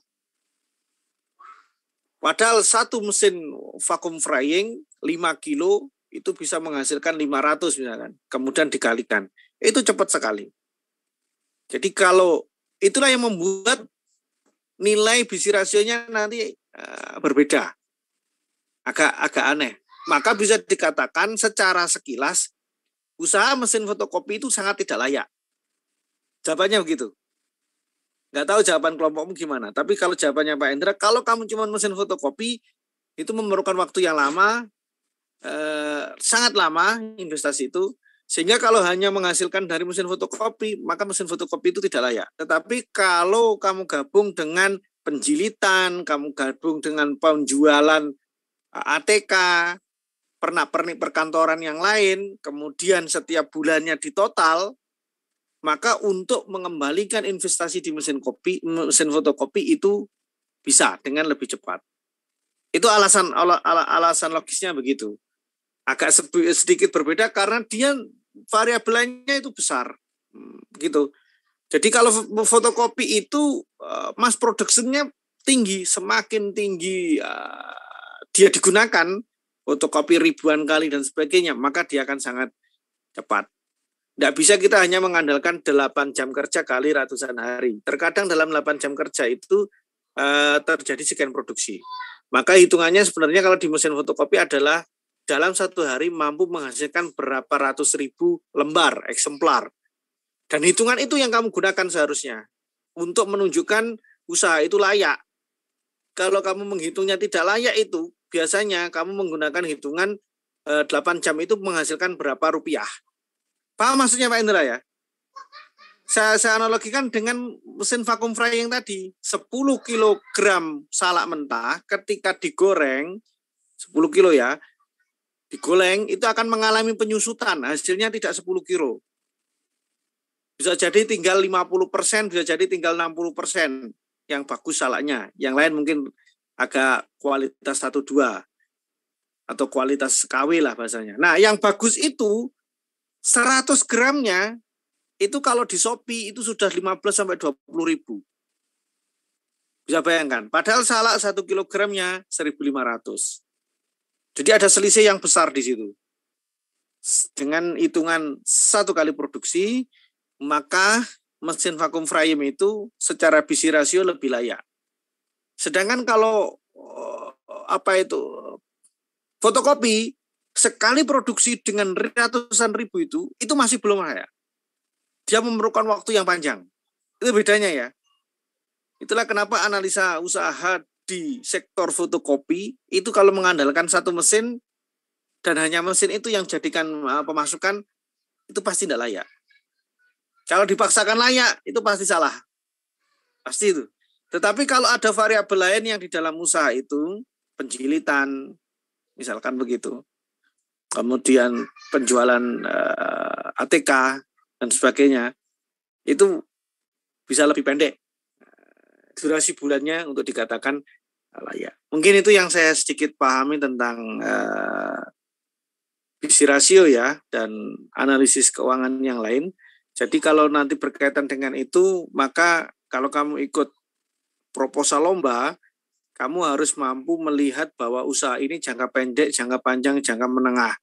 Padahal satu mesin vakum frying 5 kilo itu bisa menghasilkan 500 misalkan, kemudian dikalikan. Itu cepat sekali. Jadi kalau itulah yang membuat nilai BC rasionya nanti berbeda. Agak aneh. Maka bisa dikatakan secara sekilas usaha mesin fotokopi itu sangat tidak layak. Jawabannya begitu. Nggak tahu jawaban kelompokmu gimana. Tapi kalau jawabannya Pak Hendra, kalau kamu cuma mesin fotokopi itu memerlukan waktu yang lama, sangat lama investasi itu, sehingga kalau hanya menghasilkan dari mesin fotokopi maka mesin fotokopi itu tidak layak. Tetapi kalau kamu gabung dengan penjilitan, kamu gabung dengan penjualan ATK, pernak-pernik perkantoran yang lain, kemudian setiap bulannya ditotal, maka untuk mengembalikan investasi di mesin fotokopi itu bisa dengan lebih cepat. Itu alasan logisnya begitu. Agak sedikit berbeda karena dia variabelnya itu besar, gitu. Jadi kalau fotokopi itu mass production-nya tinggi, semakin tinggi dia digunakan fotokopi ribuan kali dan sebagainya, maka dia akan sangat cepat. Tidak bisa kita hanya mengandalkan 8 jam kerja kali ratusan hari. Terkadang dalam 8 jam kerja itu terjadi sekian produksi. Maka hitungannya sebenarnya kalau di mesin fotokopi adalah dalam satu hari mampu menghasilkan berapa ratus ribu lembar, eksemplar. Dan hitungan itu yang kamu gunakan seharusnya untuk menunjukkan usaha itu layak. Kalau kamu menghitungnya tidak layak itu, biasanya kamu menggunakan hitungan 8 jam itu menghasilkan berapa rupiah. Paham maksudnya Pak Indra ya? Saya analogikan dengan mesin vakum frying tadi. 10 kilogram salak mentah ketika digoreng, 10 kilo ya, digoreng itu akan mengalami penyusutan, hasilnya tidak 10 kilo. Bisa jadi tinggal 50%, bisa jadi tinggal 60% yang bagus salaknya. Yang lain mungkin agak kualitas 1-2 atau kualitas KW lah bahasanya. Nah yang bagus itu 100 gramnya itu kalau di Shopee itu sudah 15-20 ribu. Bisa bayangkan, padahal salak 1 kilogramnya 1.500. Jadi ada selisih yang besar di situ. Dengan hitungan 1 kali produksi, maka mesin vakum frying itu secara BC ratio lebih layak. Sedangkan kalau fotokopi sekali produksi dengan ratusan ribu itu masih belum layak. Dia memerlukan waktu yang panjang. Itu bedanya ya. Itulah kenapa analisa usaha di sektor fotokopi itu kalau mengandalkan satu mesin dan hanya mesin itu yang jadikan pemasukan, itu pasti tidak layak. Kalau dipaksakan layak, itu pasti salah. Pasti itu. Tetapi kalau ada variabel lain yang di dalam usaha itu, penjilitan, misalkan begitu, kemudian penjualan ATK dan sebagainya, itu bisa lebih pendek durasi bulannya untuk dikatakan layak. Mungkin itu yang saya sedikit pahami tentang visi rasio ya, dan analisis keuangan yang lain. Jadi kalau nanti berkaitan dengan itu, maka kalau kamu ikut proposal lomba, kamu harus mampu melihat bahwa usaha ini jangka pendek, jangka panjang, jangka menengah.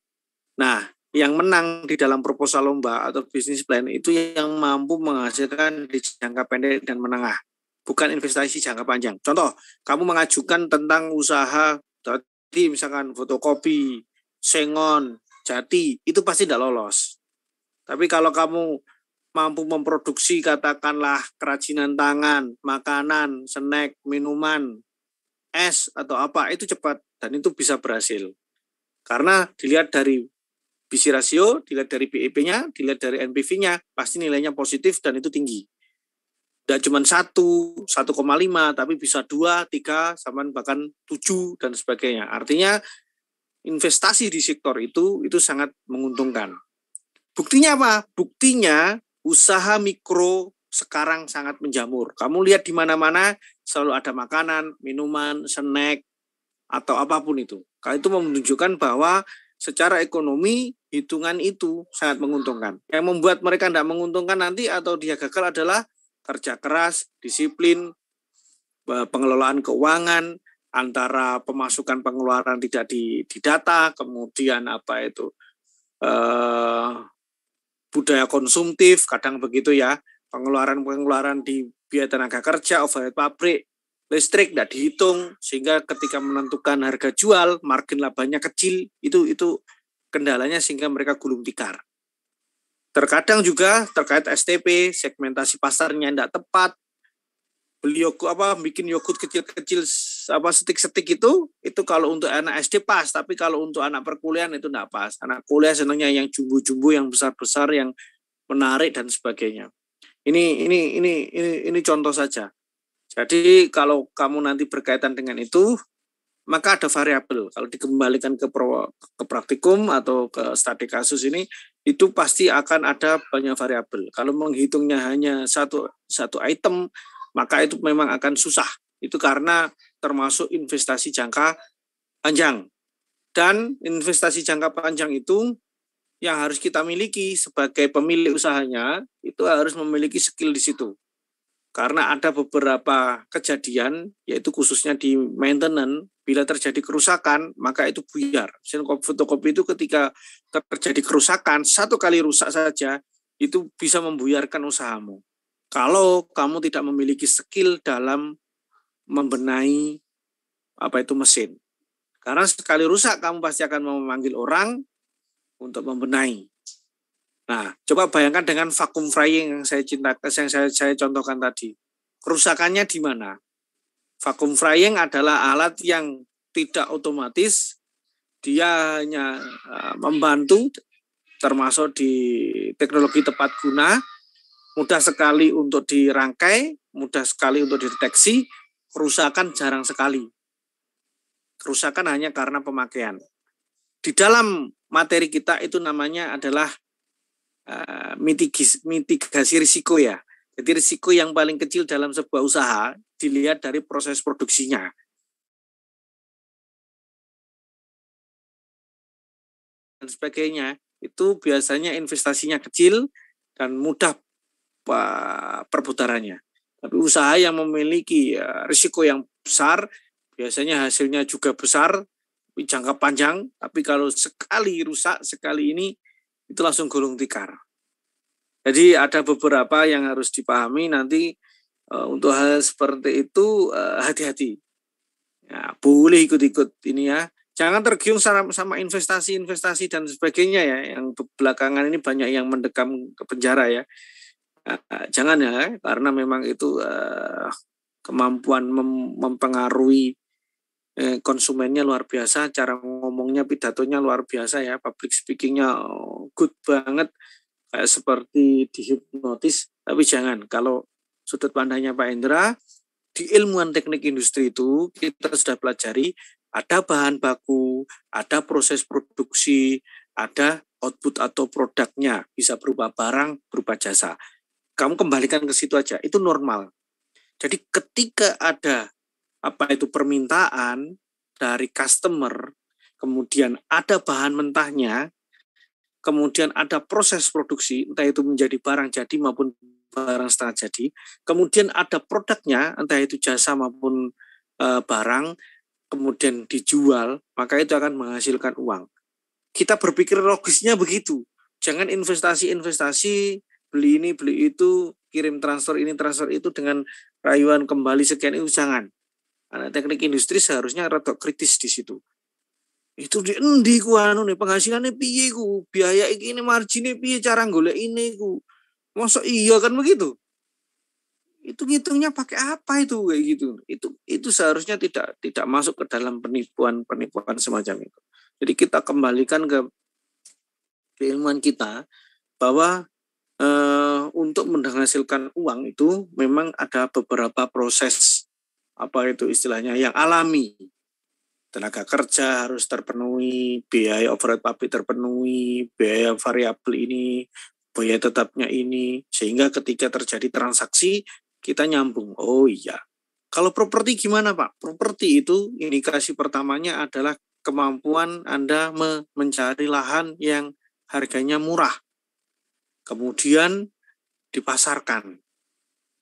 Nah, yang menang di dalam proposal lomba atau bisnis plan itu yang mampu menghasilkan di jangka pendek dan menengah, bukan investasi jangka panjang. Contoh, kamu mengajukan tentang usaha tadi misalkan fotokopi, sengon, jati, itu pasti tidak lolos. Tapi kalau kamu mampu memproduksi katakanlah kerajinan tangan, makanan, snack, minuman, es atau apa, itu cepat dan itu bisa berhasil. Karena dilihat dari visi rasio, dilihat dari BEP-nya, dilihat dari NPV-nya, pasti nilainya positif dan itu tinggi. Tidak cuma 1, 1,5, tapi bisa 2, 3, sampai bahkan 7 dan sebagainya. Artinya investasi di sektor itu sangat menguntungkan. Buktinya apa? Buktinya usaha mikro sekarang sangat menjamur. Kamu lihat di mana-mana selalu ada makanan, minuman, snack, atau apapun itu. Kalau itu menunjukkan bahwa secara ekonomi hitungan itu sangat menguntungkan. Yang membuat mereka tidak menguntungkan nanti atau dia gagal adalah kerja keras, disiplin, pengelolaan keuangan, antara pemasukan pengeluaran tidak didata, kemudian apa itu budaya konsumtif, kadang begitu ya, pengeluaran di biaya tenaga kerja, overhead pabrik, listrik tidak dihitung, sehingga ketika menentukan harga jual, margin labanya kecil, itu kendalanya sehingga mereka gulung tikar. Terkadang juga terkait STP, segmentasi pasarnya tidak tepat, beli bikin yogurt kecil-kecil setik-setik itu kalau untuk anak SD pas, tapi kalau untuk anak perkuliahan itu tidak pas. Anak kuliah senangnya yang jumbo-jumbo, yang besar-besar, yang menarik dan sebagainya. Ini contoh saja. Jadi kalau kamu nanti berkaitan dengan itu, maka ada variabel. Kalau dikembalikan ke praktikum atau ke studi kasus ini, itu pasti akan ada banyak variabel. Kalau menghitungnya hanya satu item, maka itu memang akan susah. Itu karena termasuk investasi jangka panjang. Dan investasi jangka panjang itu yang harus kita miliki sebagai pemilik usahanya, itu harus memiliki skill di situ. Karena ada beberapa kejadian, yaitu khususnya di maintenance, bila terjadi kerusakan, maka itu buyar. Fotokopi itu ketika terjadi kerusakan, 1 kali rusak saja, itu bisa membuyarkan usahamu. Kalau kamu tidak memiliki skill dalam membenahi mesin. Karena sekali rusak, kamu pasti akan memanggil orang untuk membenahi. Nah, coba bayangkan dengan vacuum frying yang saya contohkan tadi. Kerusakannya di mana? Vacuum frying adalah alat yang tidak otomatis, dia hanya membantu, termasuk di teknologi tepat guna, mudah sekali untuk dirangkai, mudah sekali untuk dideteksi, kerusakan jarang sekali. Kerusakan hanya karena pemakaian. Di dalam materi kita itu namanya adalah mitigasi risiko ya. Jadi risiko yang paling kecil dalam sebuah usaha dilihat dari proses produksinya. Dan sebagainya, itu biasanya investasinya kecil dan mudah perputarannya. Tapi usaha yang memiliki risiko yang besar, biasanya hasilnya juga besar, jangka panjang, tapi kalau sekali rusak, sekali ini, itu langsung gulung tikar. Jadi ada beberapa yang harus dipahami nanti untuk hal seperti itu hati-hati. Ya, boleh ikut-ikut ini ya. Jangan tergiung sama investasi dan sebagainya ya. Yang belakangan ini banyak yang mendekam ke penjara ya. Jangan ya, karena memang itu kemampuan mempengaruhi konsumennya luar biasa, cara ngomongnya, pidatonya luar biasa ya, public speakingnya good banget, seperti dihipnotis, tapi jangan. Kalau sudut pandangnya Pak Hendra, di ilmuwan teknik industri itu kita sudah pelajari ada bahan baku, ada proses produksi, ada output atau produknya, bisa berupa barang, berupa jasa. Kamu kembalikan ke situ aja, itu normal. Jadi ketika ada permintaan dari customer, kemudian ada bahan mentahnya, kemudian ada proses produksi, entah itu menjadi barang jadi maupun barang setengah jadi, kemudian ada produknya, entah itu jasa maupun barang, kemudian dijual, maka itu akan menghasilkan uang. Kita berpikir logisnya begitu. Jangan investasi, beli ini, beli itu, kirim transfer ini, transfer itu dengan rayuan kembali sekian itu, jangan. Anak teknik industri seharusnya rada kritis di situ. Itu di endi ku anu nih penghasilannya piye ku, biaya iki ini marginnya piye, cara golek ini ku. Masa iya kan begitu? Itu ngitungnya pakai apa itu kayak gitu. Itu seharusnya tidak masuk ke dalam penipuan semacam itu. Jadi kita kembalikan ke keilmuan kita bahwa untuk menghasilkan uang itu memang ada beberapa proses istilahnya yang alami. Tenaga kerja harus terpenuhi, biaya overhead pabrik terpenuhi, biaya variabel ini, biaya tetapnya ini, sehingga ketika terjadi transaksi kita nyambung. Oh iya. Kalau properti gimana Pak? Properti itu indikasi pertamanya adalah kemampuan Anda mencari lahan yang harganya murah. Kemudian dipasarkan.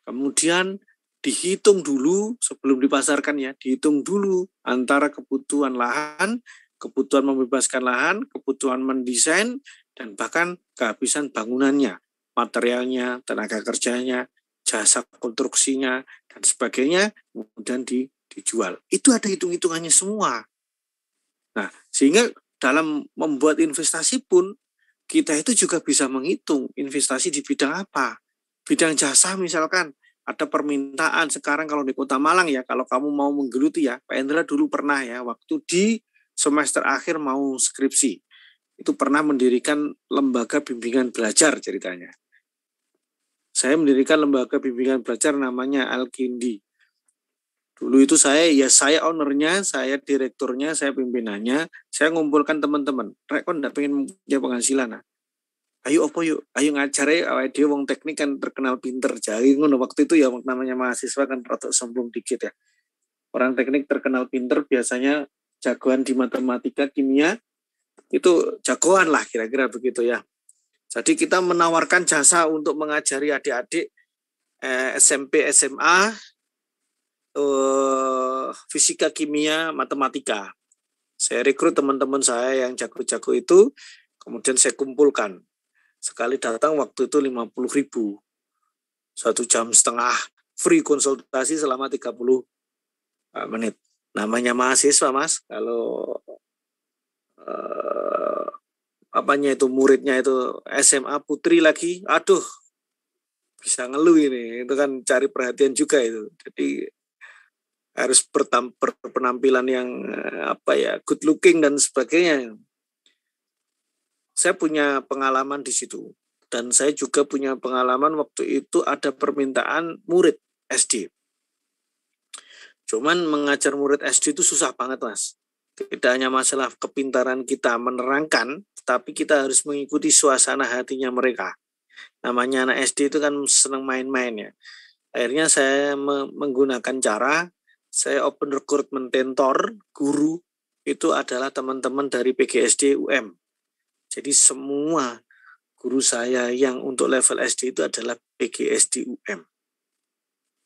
Kemudian dihitung dulu sebelum dipasarkan ya, dihitung dulu antara kebutuhan lahan, kebutuhan membebaskan lahan, kebutuhan mendesain, dan bahkan kehabisan bangunannya, materialnya, tenaga kerjanya, jasa konstruksinya, dan sebagainya, kemudian dijual. Itu ada hitung-hitungannya semua. Nah, sehingga dalam membuat investasi pun, kita itu juga bisa menghitung investasi di bidang apa. Bidang jasa misalkan, ada permintaan sekarang kalau di Kota Malang ya, kalau kamu mau menggeluti ya, Pak Hendra dulu pernah ya, waktu di semester akhir mau skripsi, itu pernah mendirikan lembaga bimbingan belajar ceritanya. Saya mendirikan lembaga bimbingan belajar namanya Al-Kindi. Dulu itu saya ownernya, saya direkturnya, saya pimpinannya, saya ngumpulkan teman-teman. Rek kon ndak pengen punya penghasilan nah. Ayo ngajar awake dhewe wong teknik kan terkenal pinter. Jadi ngono waktu itu ya namanya mahasiswa kan rada sombong dikit ya. Orang teknik terkenal pinter biasanya jagoan di matematika, kimia, itu jagoan lah kira-kira begitu ya. Jadi kita menawarkan jasa untuk mengajari adik-adik SMP, SMA, fisika, kimia, matematika. Saya rekrut teman-teman saya yang jago-jago itu, kemudian saya kumpulkan. Sekali datang waktu itu 50.000. 1,5 jam free konsultasi selama 30 menit. Namanya mahasiswa Mas, kalau muridnya itu SMA putri lagi, aduh bisa ngeluh ini, itu kan cari perhatian juga itu. Jadi harus berpenampilan yang good looking dan sebagainya. Saya punya pengalaman di situ. Dan saya juga punya pengalaman waktu itu ada permintaan murid SD. Cuman mengajar murid SD itu susah banget Mas. Tidak hanya masalah kepintaran kita menerangkan, tapi kita harus mengikuti suasana hatinya mereka. Namanya anak SD itu kan senang main-main ya. Akhirnya saya menggunakan cara, saya open recruitment mentor, guru, itu adalah teman-teman dari PGSD UM. Jadi semua guru saya yang untuk level SD itu adalah PGSD UM.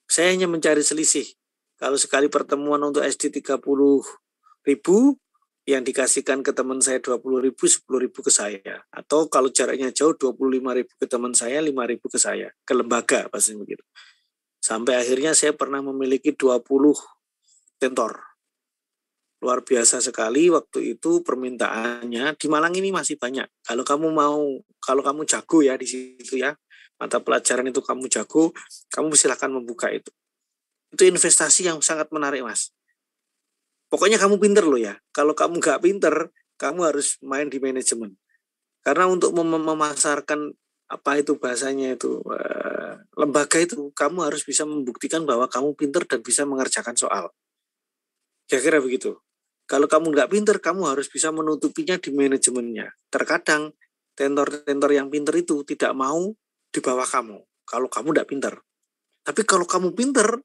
Saya hanya mencari selisih. Kalau sekali pertemuan untuk SD 30.000, yang dikasihkan ke teman saya 20.000, 10.000 ke saya. Atau kalau jaraknya jauh 25.000 ke teman saya, 5.000 ke saya. Ke lembaga pasti begitu. Sampai akhirnya saya pernah memiliki 20 tentor. Luar biasa sekali waktu itu permintaannya. Di Malang ini masih banyak. Kalau kamu jago ya di situ ya, mata pelajaran itu kamu jago, kamu silahkan membuka itu. Itu investasi yang sangat menarik Mas. Pokoknya kamu pinter loh ya. Kalau kamu nggak pinter, kamu harus main di manajemen. Karena untuk memasarkan apa itu bahasanya itu, lembaga itu kamu harus bisa membuktikan bahwa kamu pinter dan bisa mengerjakan soal. Kira-kira begitu. Kalau kamu nggak pinter, kamu harus bisa menutupinya di manajemennya. Terkadang tentor-tentor yang pinter itu tidak mau di bawah kamu kalau kamu nggak pinter. Tapi kalau kamu pinter,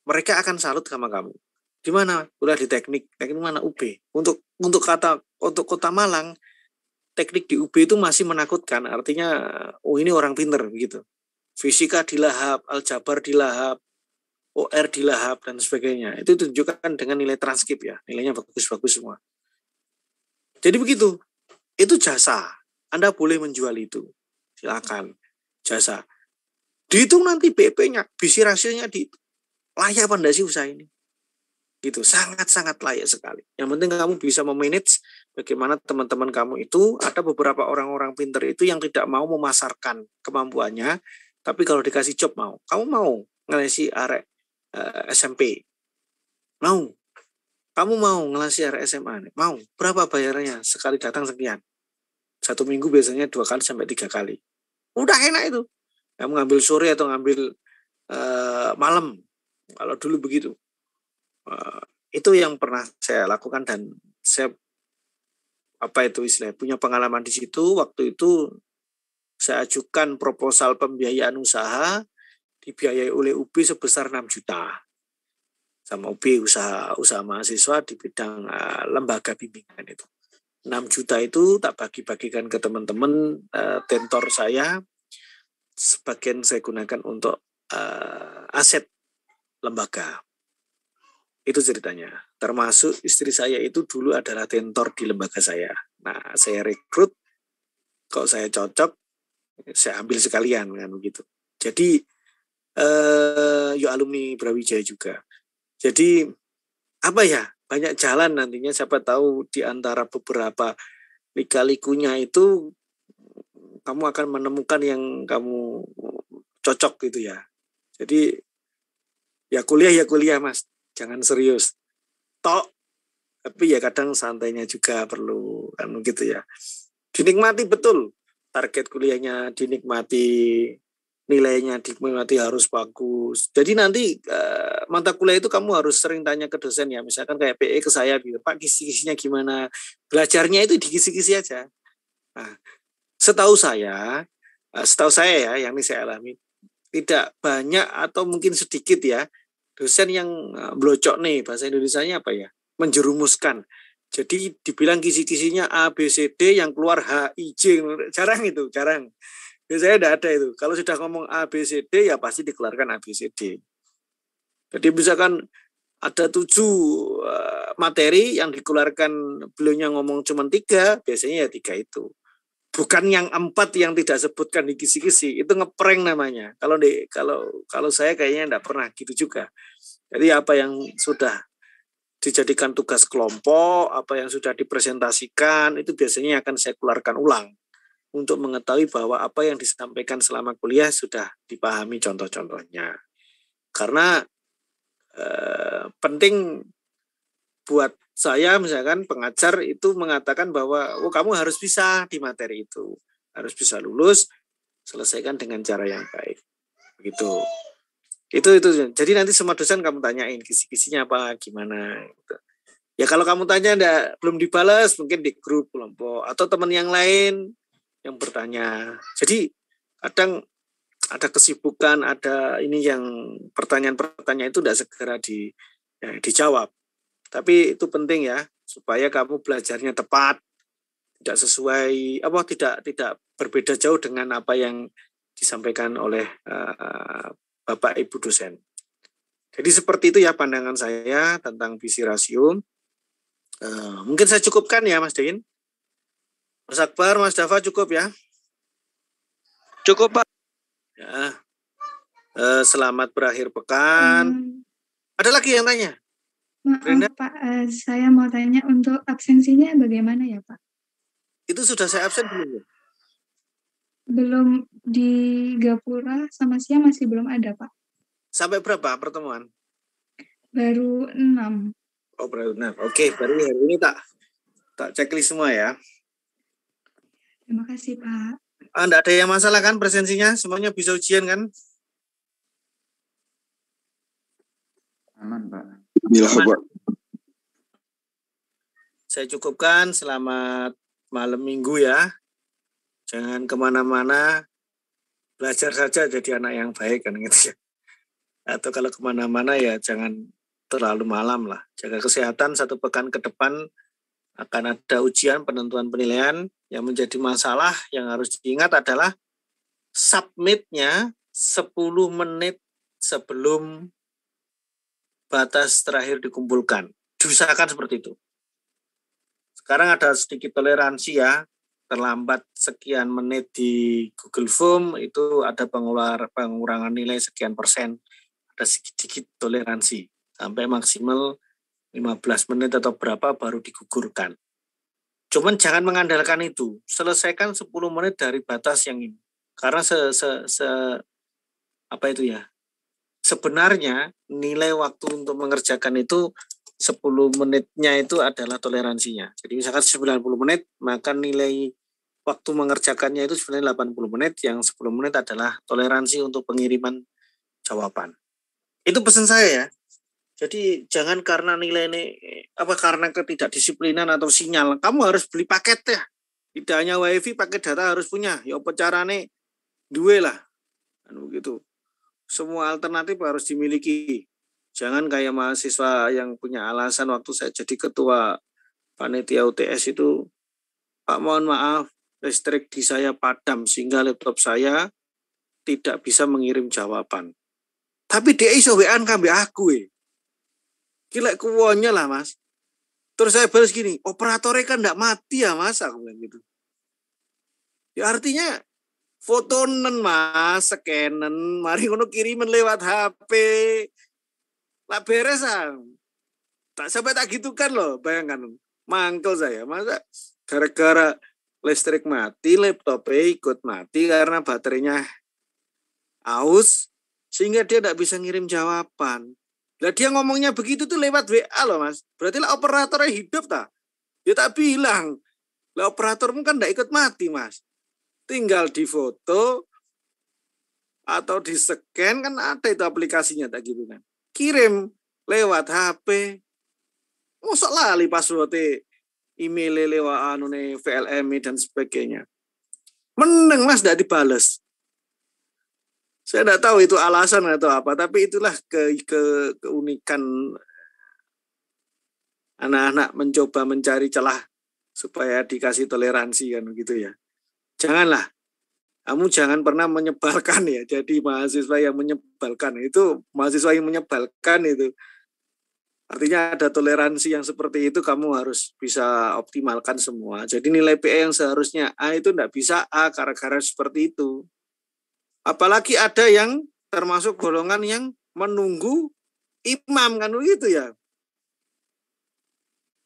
mereka akan salut sama kamu. Di mana? Udah di teknik mana? UB. Untuk Kota Malang, teknik di UB itu masih menakutkan. Artinya, oh ini orang pinter begitu. Fisika dilahap, aljabar dilahap, OR dilahap dan sebagainya. Itu ditunjukkan dengan nilai transkrip ya. Nilainya bagus-bagus semua. Jadi begitu. Itu jasa. Anda boleh menjual itu. Silakan. Jasa. Dihitung nanti BP-nya, BC rasionya di layak apa enggak sih usaha ini? Gitu. Sangat-sangat layak sekali. Yang penting kamu bisa memanage bagaimana teman-teman kamu itu, ada beberapa orang-orang pinter itu yang tidak mau memasarkan kemampuannya, tapi kalau dikasih job mau. Kamu mau ngelesi arek SMP? Mau. Kamu mau ngelesi arek SMA? Mau. Berapa bayarannya? Sekali datang sekian. 1 minggu biasanya 2 kali sampai 3 kali. Udah enak itu. Kamu ngambil sore atau ngambil malam. Kalau dulu begitu. Itu yang pernah saya lakukan dan saya punya pengalaman di situ. Waktu itu saya ajukan proposal pembiayaan usaha dibiayai oleh UB sebesar 6 juta. Sama UB usaha mahasiswa di bidang lembaga bimbingan itu. 6 juta itu tak bagi-bagikan ke teman-teman tentor saya. Sebagian saya gunakan untuk aset lembaga. Itu ceritanya. Termasuk istri saya itu dulu adalah tentor di lembaga saya. Nah, saya rekrut, kalau saya cocok, saya ambil sekalian kan begitu. Jadi alumni Brawijaya juga. Jadi apa ya, banyak jalan nantinya, siapa tahu di antara beberapa lika-likunya itu kamu akan menemukan yang kamu cocok gitu ya. Jadi ya kuliah Mas, jangan serius. Tapi ya kadang santainya juga perlu kan gitu ya. Dinikmati betul, target kuliahnya dinikmati, nilainya dinikmati harus bagus. Jadi nanti mata kuliah itu kamu harus sering tanya ke dosen ya. Misalkan kayak PE ke saya gitu, Pak kisi-kisinya gimana? Belajarnya itu dikisi-kisi aja. Nah, setahu saya ya, yang ini saya alami, tidak banyak atau mungkin sedikit ya dosen yang blocok nih, bahasa Indonesianya apa ya? Menjerumuskan. Jadi dibilang kisi-kisinya A, B, C, D, yang keluar H, I, J. Jarang. Biasanya tidak ada itu. Kalau sudah ngomong A, B, C, D, ya pasti dikeluarkan A, B, C, D. Jadi misalkan ada 7 materi yang dikeluarkan, beliaunya ngomong cuma 3, biasanya ya 3 itu. Bukan yang 4 yang tidak sebutkan di kisi-kisi, itu ngeprank namanya. Kalau saya kayaknya tidak pernah gitu juga. Jadi apa yang sudah dijadikan tugas kelompok, apa yang sudah dipresentasikan, itu biasanya akan saya keluarkan ulang untuk mengetahui bahwa apa yang disampaikan selama kuliah sudah dipahami contoh-contohnya. Karena penting buat saya, misalkan pengajar itu mengatakan bahwa kamu harus bisa di materi itu, harus bisa lulus, selesaikan dengan cara yang baik. Begitu. Itu. Jadi nanti semua dosen kamu tanyain kisi-kisinya apa, gimana gitu. Ya kalau kamu tanya belum dibalas, mungkin di grup kelompok atau teman yang lain yang bertanya. Jadi kadang ada kesibukan, ada ini yang pertanyaan-pertanyaan itu tidak segera dijawab. Tapi itu penting ya, supaya kamu belajarnya tepat, tidak sesuai, tidak berbeda jauh dengan apa yang disampaikan oleh Bapak Ibu dosen. Jadi seperti itu ya pandangan saya tentang visi rasio. Mungkin saya cukupkan ya Mas Dein. Mas Akbar, Mas Dava cukup ya? Cukup Pak. Ya. Selamat berakhir pekan. Ada lagi yang tanya? Maaf Brenda? Pak, saya mau tanya untuk absensinya bagaimana ya Pak? Itu sudah saya absen belum ya? Belum, di Gapura sama siang masih belum ada Pak. Sampai berapa pertemuan? Baru 6. Oh baru 6. Oke, baru hari ini tak checklist semua ya. Terima kasih Pak. Enggak ada yang masalah kan presensinya? Semuanya bisa ujian kan? Aman, Pak. Aman. Saya cukupkan. Selamat malam minggu ya. Jangan kemana-mana. Belajar saja jadi anak yang baik kan gitu ya. Atau kalau kemana-mana ya jangan terlalu malam lah. Jaga kesehatan. 1 pekan ke depan akan ada ujian penentuan penilaian. Yang menjadi masalah yang harus diingat adalah submit-nya 10 menit sebelum batas terakhir dikumpulkan. Diusahakan seperti itu. Sekarang ada sedikit toleransi ya. Terlambat sekian menit di Google Form itu ada pengurangan nilai sekian persen. Ada sedikit toleransi. Sampai maksimal 15 menit atau berapa baru digugurkan. Cuman jangan mengandalkan itu. Selesaikan 10 menit dari batas yang ini. Karena sebenarnya nilai waktu untuk mengerjakan itu 10 menitnya itu adalah toleransinya. Jadi misalkan 90 menit, maka nilai waktu mengerjakannya itu sebenarnya 80 menit, yang 10 menit adalah toleransi untuk pengiriman jawaban. Itu pesan saya ya. Jadi jangan karena nilai ini karena ketidakdisiplinan atau sinyal kamu harus beli paket ya. Tidak hanya wifi, paket data harus punya. Ya apa carane duwe lah. Begitu. Semua alternatif harus dimiliki. Jangan kayak mahasiswa yang punya alasan waktu saya jadi ketua panitia UTS itu, Pak mohon maaf, listrik di saya padam sehingga laptop saya tidak bisa mengirim jawaban. Tapi dia iso WA-an kambe aku Gila kuwonya lah mas. Terus saya balas gini, operatornya kan enggak mati ya mas, aku bilang gitu. Ya artinya fotonen mas, scannen, mari ngono kiriman lewat HP. Lah beres tak sampai tak gitu kan loh, bayangkan. Mangkel saya, masa gara-gara listrik mati, laptopnya ikut mati karena baterainya aus, sehingga dia enggak bisa ngirim jawaban. Lah dia ngomongnya begitu tuh lewat WA loh mas. Berarti lah operatornya hidup tak? Ya tak bilang. Lah operatormu kan enggak ikut mati mas. Tinggal di foto atau di scan kan ada itu aplikasinya tak gitu kan. Kirim lewat HP. Mosok lali password email lewat VLM dan sebagainya. Meneng mas enggak dibales. Saya tidak tahu itu alasan atau apa, tapi itulah keunikan anak-anak mencoba mencari celah supaya dikasih toleransi kan gitu ya. Janganlah, kamu jangan pernah menyebalkan ya. Jadi mahasiswa yang menyebalkan itu, mahasiswa yang menyebalkan itu. Artinya ada toleransi yang seperti itu kamu harus bisa optimalkan semua. Jadi nilai PE yang seharusnya A itu tidak bisa A gara-gara seperti itu. Apalagi ada yang termasuk golongan yang menunggu imam kan gitu ya.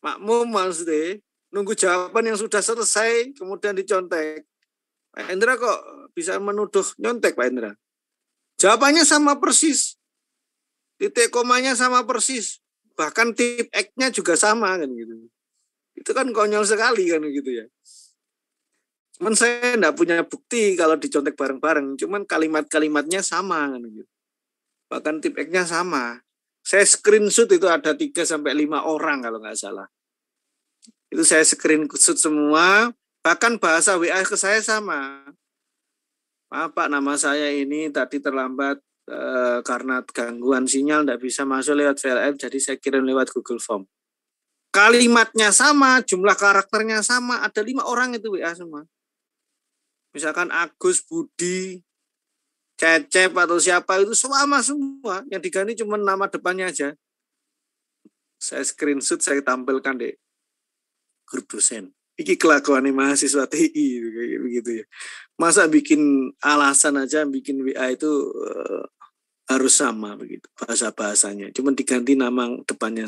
Makmum maksudnya nunggu jawaban yang sudah selesai kemudian dicontek. Pak Hendra kok bisa menuduh nyontek Pak Hendra? Jawabannya sama persis. Titik komanya sama persis. Bahkan tip X-nya juga sama kan gitu. Itu kan konyol sekali kan gitu ya. Cuman saya enggak punya bukti kalau dicontek bareng-bareng. Cuman kalimat-kalimatnya sama kan gitu. Bahkan tip X-nya sama. Saya screenshot itu ada 3-5 orang kalau nggak salah. Itu saya screenshot semua. Bahkan bahasa WA ke saya sama. Maaf Pak, nama saya ini tadi terlambat karena gangguan sinyal enggak bisa masuk lewat VLM. Jadi saya kirim lewat Google Form. Kalimatnya sama, jumlah karakternya sama. Ada 5 orang itu WA semua. Misalkan Agus, Budi, Cecep atau siapa itu sama semua. Yang diganti cuma nama depannya aja. Saya screenshot, saya tampilkan di grup dosen. Iki kelakuan mahasiswa TI kayak begitu ya. Masa bikin alasan aja, bikin WA itu harus sama begitu bahasa-bahasanya. Cuma diganti nama depannya